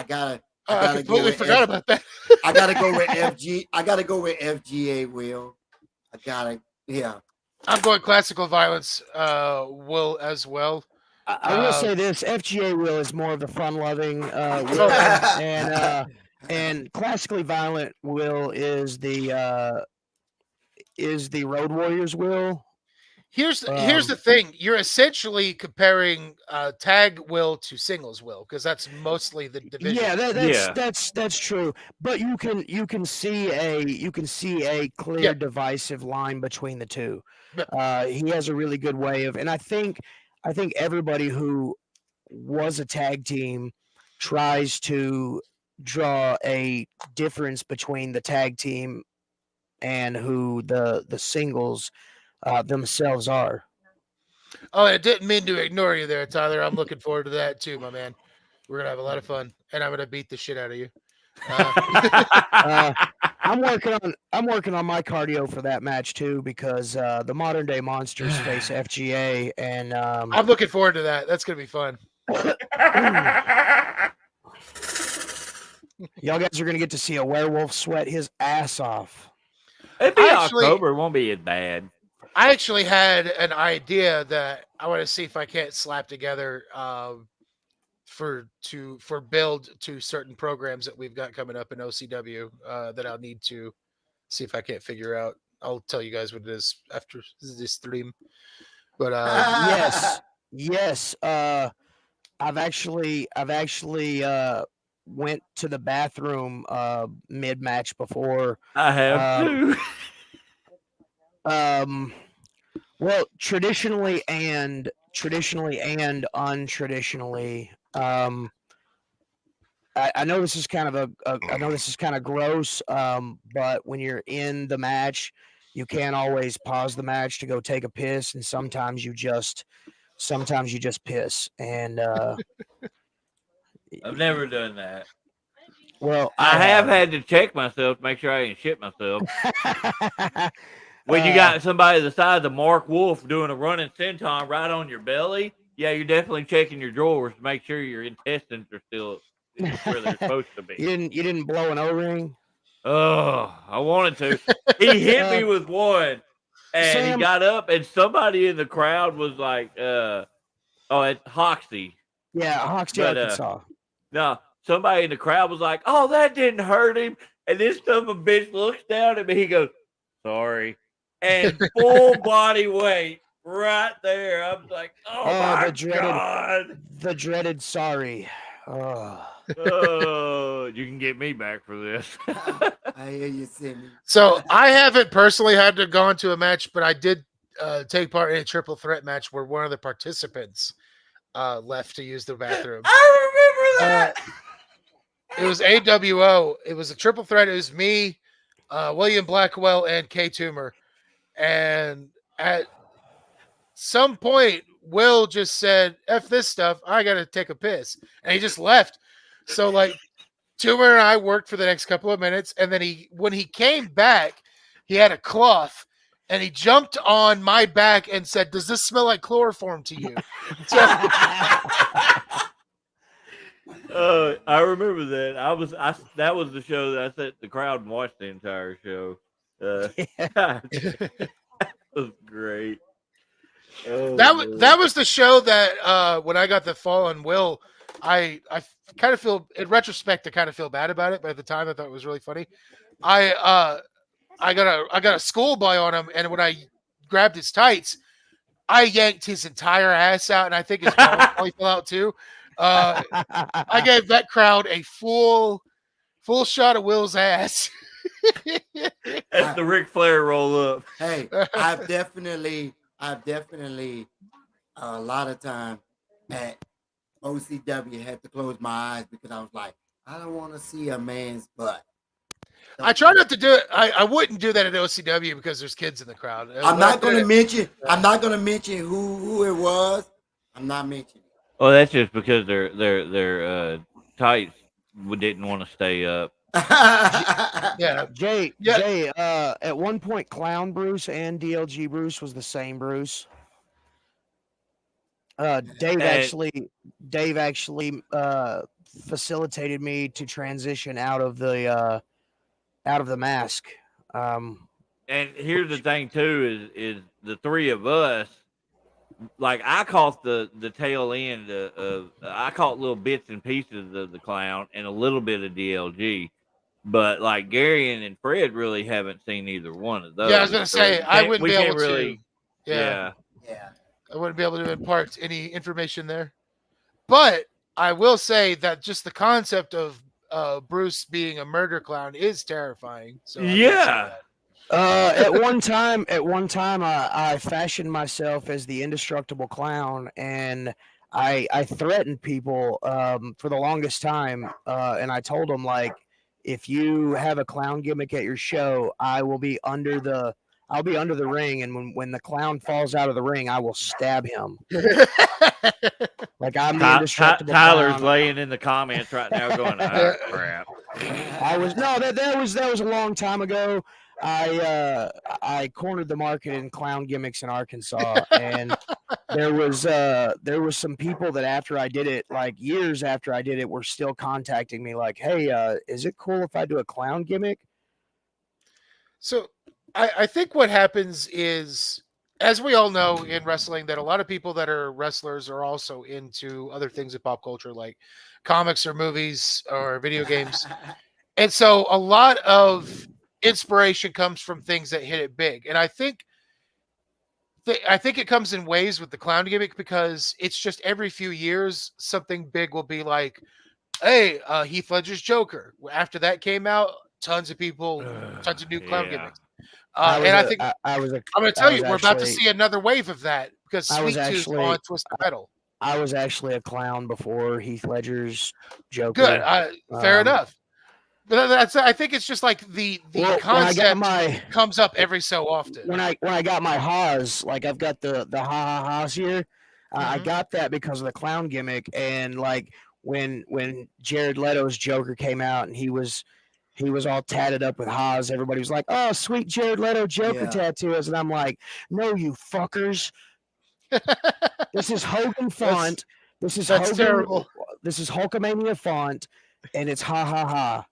gotta I go completely with forgot about that. I gotta go with FG. I gotta go with FGA wheel. Yeah. I'm going classical violence. Will as well. I will say this: FGA Will is more of the fun-loving Will, Oh. and classically violent Will is the Road Warriors Will. Here's the thing. You're essentially comparing tag will to singles will because that's mostly the division. Yeah, that's true. But you can see a clear divisive line between the two. He has a really good way of, and I think everybody who was a tag team tries to draw a difference between the tag team and who the singles themselves are. Oh, I didn't mean to ignore you there, Tyler. I'm looking forward to that too, my man. We're gonna have a lot of fun, and I'm gonna beat the shit out of you. I'm working on my cardio for that match too because the Modern Day Monsters face FGA, and I'm looking forward to that. That's gonna be fun. Y'all guys are gonna get to see a werewolf sweat his ass off. It'd be October. It won't be as bad. I actually had an idea that I want to see if I can't slap together for build to certain programs that we've got coming up in OCW that I'll need to see if I can't figure out. I'll tell you guys what it is after this stream. But yes. I've actually went to the bathroom mid match before. I have too. Well, traditionally and untraditionally. I know this is kind of I know this is kind of gross, but when you're in the match, you can't always pause the match to go take a piss, and sometimes you just piss. And I've never done that. Well, I have had to check myself to make sure I didn't shit myself. When you got somebody the size of Mark Wolf doing a running senton right on your belly, yeah, you're definitely checking your drawers to make sure your intestines are still where they're supposed to be. You didn't blow an O-ring? Oh, I wanted to. He hit me with one, and he got up, and somebody in the crowd was like, it's Hoxie. Yeah, Hoxie, Arkansas. No, somebody in the crowd was like, oh, that didn't hurt him. And this son of a bitch looks down at me. He goes, sorry. And full body weight right there. I was like, my God. The dreaded sorry. Oh, you can get me back for this. I hear you, Cindy. So I haven't personally had to go into a match, but I did take part in a triple threat match where one of the participants left to use the bathroom. I remember that. It was AWO. It was a triple threat. It was me, William Blackwell, and K Toomer. And at some point, Will just said, F this stuff. I got to take a piss. And he just left. So, like, Toomer and I worked for the next couple of minutes. And then when he came back, he had a cloth. And he jumped on my back and said, does this smell like chloroform to you? So, I remember that. That was the show that I sat the crowd and watched the entire show. That was great. That was the show that when I got the fall on Will, I kind of feel in retrospect I kind of feel bad about it, but at the time I thought it was really funny. I got a schoolboy on him, and when I grabbed his tights, I yanked his entire ass out, and I think his balls probably fell out too. I gave that crowd a full shot of Will's ass. That's the Ric Flair roll up. Hey, I've definitely a lot of time at OCW had to close my eyes because I was like, I don't want to see a man's butt. I try not to do it. I wouldn't do that at OCW because there's kids in the crowd. I'm not going to mention who it was. I'm not mentioning. Oh, that's just because their tights didn't want to stay up. Yeah. Jay, Yeah. Jay, at one point, Clown Bruce and DLG Bruce was the same Bruce. Dave And actually facilitated me to transition out of the mask. Um, and here's the thing too is the three of us. Like I caught the tail end of I caught little bits and pieces of the clown and a little bit of DLG, but like Gary and Fred really haven't seen either one of those. Yeah, I was gonna So say I wouldn't we be can't able to. really. Yeah, Yeah. I wouldn't be able to impart any information there. But I will say that just the concept of Bruce being a murder clown is terrifying. So I will say Yeah. that. at one time, I fashioned myself as the indestructible clown, and I threatened people for the longest time, and I told them like, if you have a clown gimmick at your show, I'll be under the ring, and when the clown falls out of the ring, I will stab him. Like I'm the indestructible Tyler's clown. laying in the comments right now, going, "Ah, crap." I was no that was a long time ago. I cornered the market in clown gimmicks in Arkansas, and there was some people that after I did it, like years after I did it, were still contacting me like, "Hey, is it cool if I do a clown gimmick?" So I think what happens is, as we all know in wrestling, that a lot of people that are wrestlers are also into other things in pop culture, like comics or movies or video games. And so a lot of inspiration comes from things that hit it big. And I think it comes in waves with the clown gimmick because it's just every few years something big will be like, hey, Heath Ledger's Joker. After that came out, tons of new clown Yeah. gimmicks. And I think I'm I'm going to tell you, we're about to see another wave of that because I was Sweet Tooth actually- on Twisted Metal. I was actually a clown before Heath Ledger's Joker. Good, fair enough. But I think it's just like the Well, concept comes up every so often. When I got my Haas, like I've got the ha ha ha's here. I Mhm. got that because of the clown gimmick, and like when Jared Leto's Joker came out and he was all tatted up with Haas, everybody was like, "Oh, sweet Jared Leto Joker Yeah. tattoos," and I'm like, "No, you fuckers! This is Hogan font. This is That's Hogan, terrible. This is Hulkamania font, and it's ha ha ha."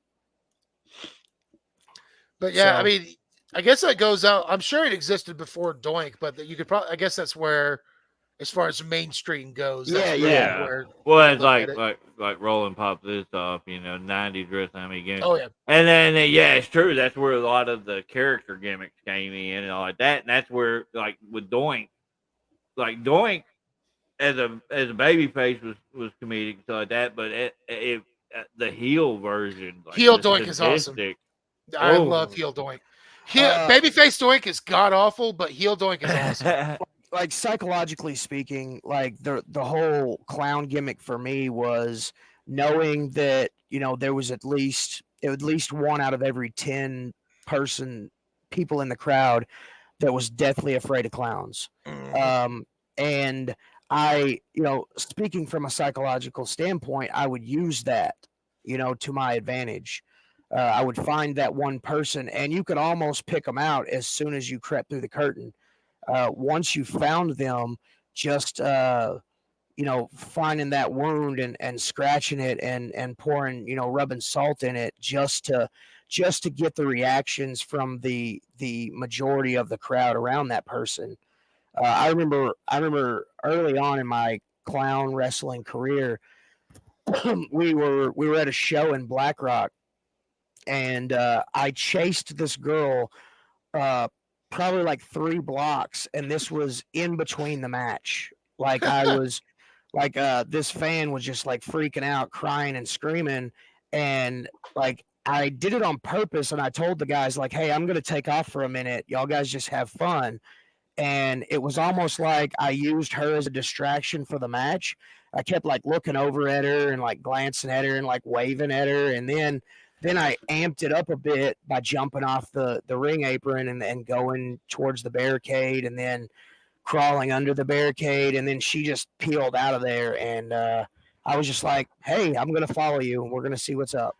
But yeah, So- I mean, I guess that goes out. I'm sure it existed before Doink, but you could probably. I guess that's where, as far as mainstream goes, that's really Yeah. where Well, it's look at like rolling pop this off, 90s wrestling. I mean, Oh yeah, and then yeah, it's true. That's where a lot of the character gimmicks came in and all like that. And that's where like with Doink, like Doink as a baby face was comedic and stuff like that. But the heel version, like Heel the Doink is awesome. sadistic- I Oh. love heel Doink. Babyface Doink is god awful, but heel Doink is awesome. Like psychologically speaking, like the whole clown gimmick for me was knowing that there was at least one out of every 10 people in the crowd that was deathly afraid of clowns. And I, speaking from a psychological standpoint, I would use that, to my advantage. I would find that one person, and you could almost pick them out as soon as you crept through the curtain. Once you found them, just finding that wound and scratching it and pouring rubbing salt in it just to get the reactions from the majority of the crowd around that person. I remember early on in my clown wrestling career, we were at a show in Black Rock, and I chased this girl probably like 3 blocks, and this was in between the match. Like I was like this fan was just like freaking out, crying and screaming, and like I did it on purpose, and I told the guys like, "Hey, I'm gonna take off for a minute. Y'all guys just have fun." And it was almost like I used her as a distraction for the match. I kept like looking over at her and like glancing at her and like waving at her, and then I amped it up a bit by jumping off the ring apron and going towards the barricade, and then crawling under the barricade, and then she just peeled out of there, and I was just like, "Hey, I'm gonna follow you, and we're gonna see what's up."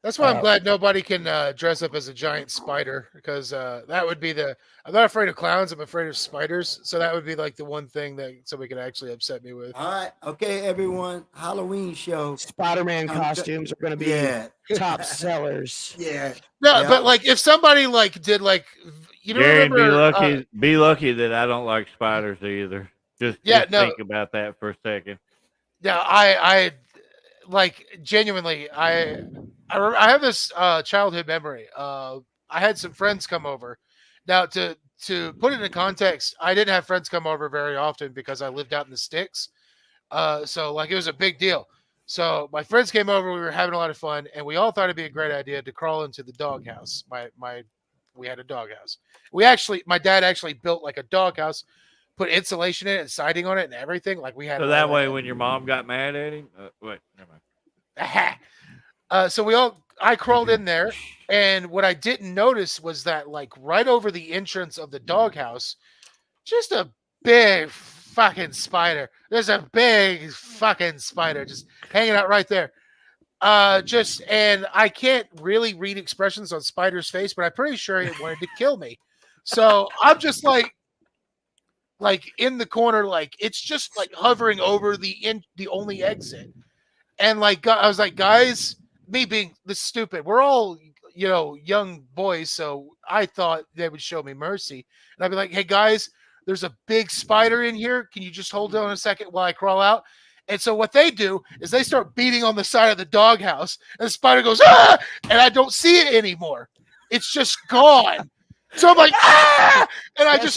That's why I'm glad nobody can dress up as a giant spider, because that would be the. I'm not afraid of clowns. I'm afraid of spiders. So that would be like the one thing that somebody could actually upset me with. All right. Okay, everyone. Halloween show. Spider-Man I'm go- costumes are going to be Yeah. top sellers. Yeah. No, Yeah. but like if somebody like did like you don't Gary, remember. be lucky that I don't like spiders either. Just think about that for a second. Yeah, I like genuinely. I have this childhood memory. I had some friends come over. Now to put it in context, I didn't have friends come over very often because I lived out in the sticks. So like it was a big deal. So my friends came over. We were having a lot of fun, and we all thought it'd be a great idea to crawl into the doghouse. We had a doghouse. My dad actually built like a doghouse, put insulation in it and siding on it and everything. Like we had. So that way, when your mom got mad at him, wait, never mind. So I crawled in there, and what I didn't notice was that like right over the entrance of the doghouse, just a big fucking spider. There's a big fucking spider just hanging out right there. And I can't really read expressions on spider's face, but I'm pretty sure it wanted to kill me. So I'm just like in the corner, like it's just like hovering over the only exit. And like I was like, guys, me being this stupid, we're all young boys, so I thought they would show me mercy, and I'd be like, hey guys, there's a big spider in here. Can you just hold on a second while I crawl out? And so what they do is they start beating on the side of the doghouse, and the spider goes, ah! And I don't see it anymore. It's just gone. So I'm like, ah! And I can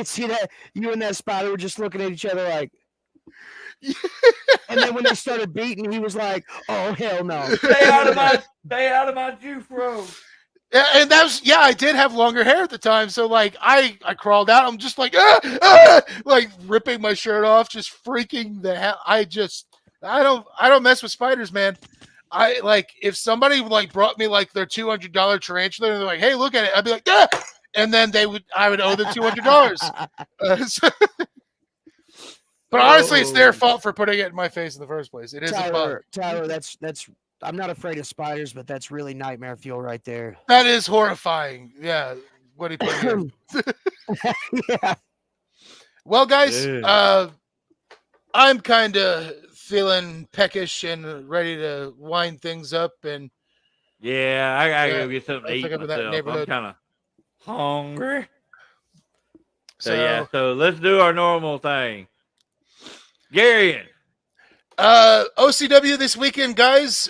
see that you and that spider were just looking at each other like. And then when they started beating, he was like, "Oh hell no! Stay out of my juice road." And that was I did have longer hair at the time, so like I crawled out. I'm just like like ripping my shirt off, just freaking the hell. I don't mess with spiders, man. I like if somebody like brought me like their $200 tarantula and they're like, hey, look at it, I'd be like, ah! And then I would owe them $200. But honestly, it's their fault for putting it in my face in the first place. It is a bug. Tyler, that's. I'm not afraid of spiders, but that's really nightmare fuel right there. That is horrifying. Yeah, what he put in. Yeah. Well, guys, I'm kind of feeling peckish and ready to wind things up. And I gotta go get something to eat myself. I'm kind of hungry. So let's do our normal thing. Gary. OCW this weekend, guys.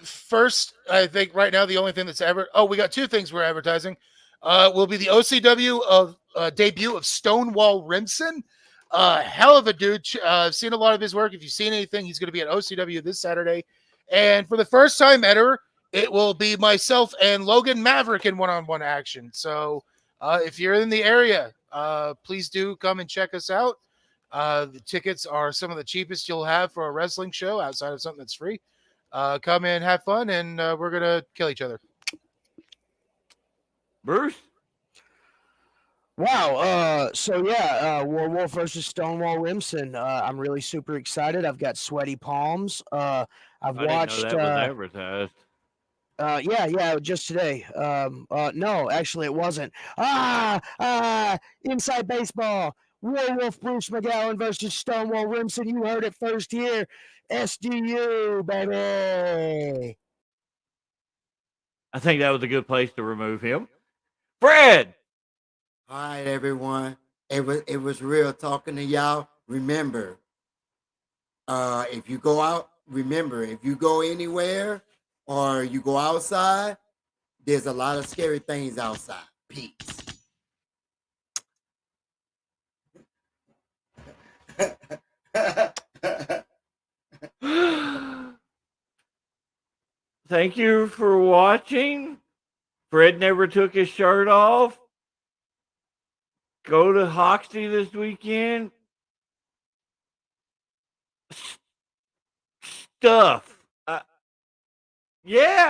First, I think right now the only thing that's we got two things we're advertising. Will be the OCW of debut of Stonewall Rimson. Hell of a dude. I've seen a lot of his work. If you've seen anything, he's going to be at OCW this Saturday. And for the first time ever, it will be myself and Logan Maverick in one-on-one action. So if you're in the area, please do come and check us out. The tickets are some of the cheapest you'll have for a wrestling show outside of something that's free. Come in, have fun, and we're going to kill each other. Bruce? Wow. Werewolf versus Stonewall Rimson. I'm really super excited. I've got sweaty palms. I've watched. Didn't know that was advertised. Yeah, just today. No, actually it wasn't. Inside Baseball. Werewolf Bruce McGowan versus Stonewall Rimson. You heard it first here. SDU, baby. I think that was a good place to remove him. Fred. All right, everyone. It was real talking to y'all. Remember, if you go out, if you go anywhere or you go outside, there's a lot of scary things outside. Peace. Thank you for watching. Fred never took his shirt off. Go to Hoxie this weekend. Stuff. Yeah.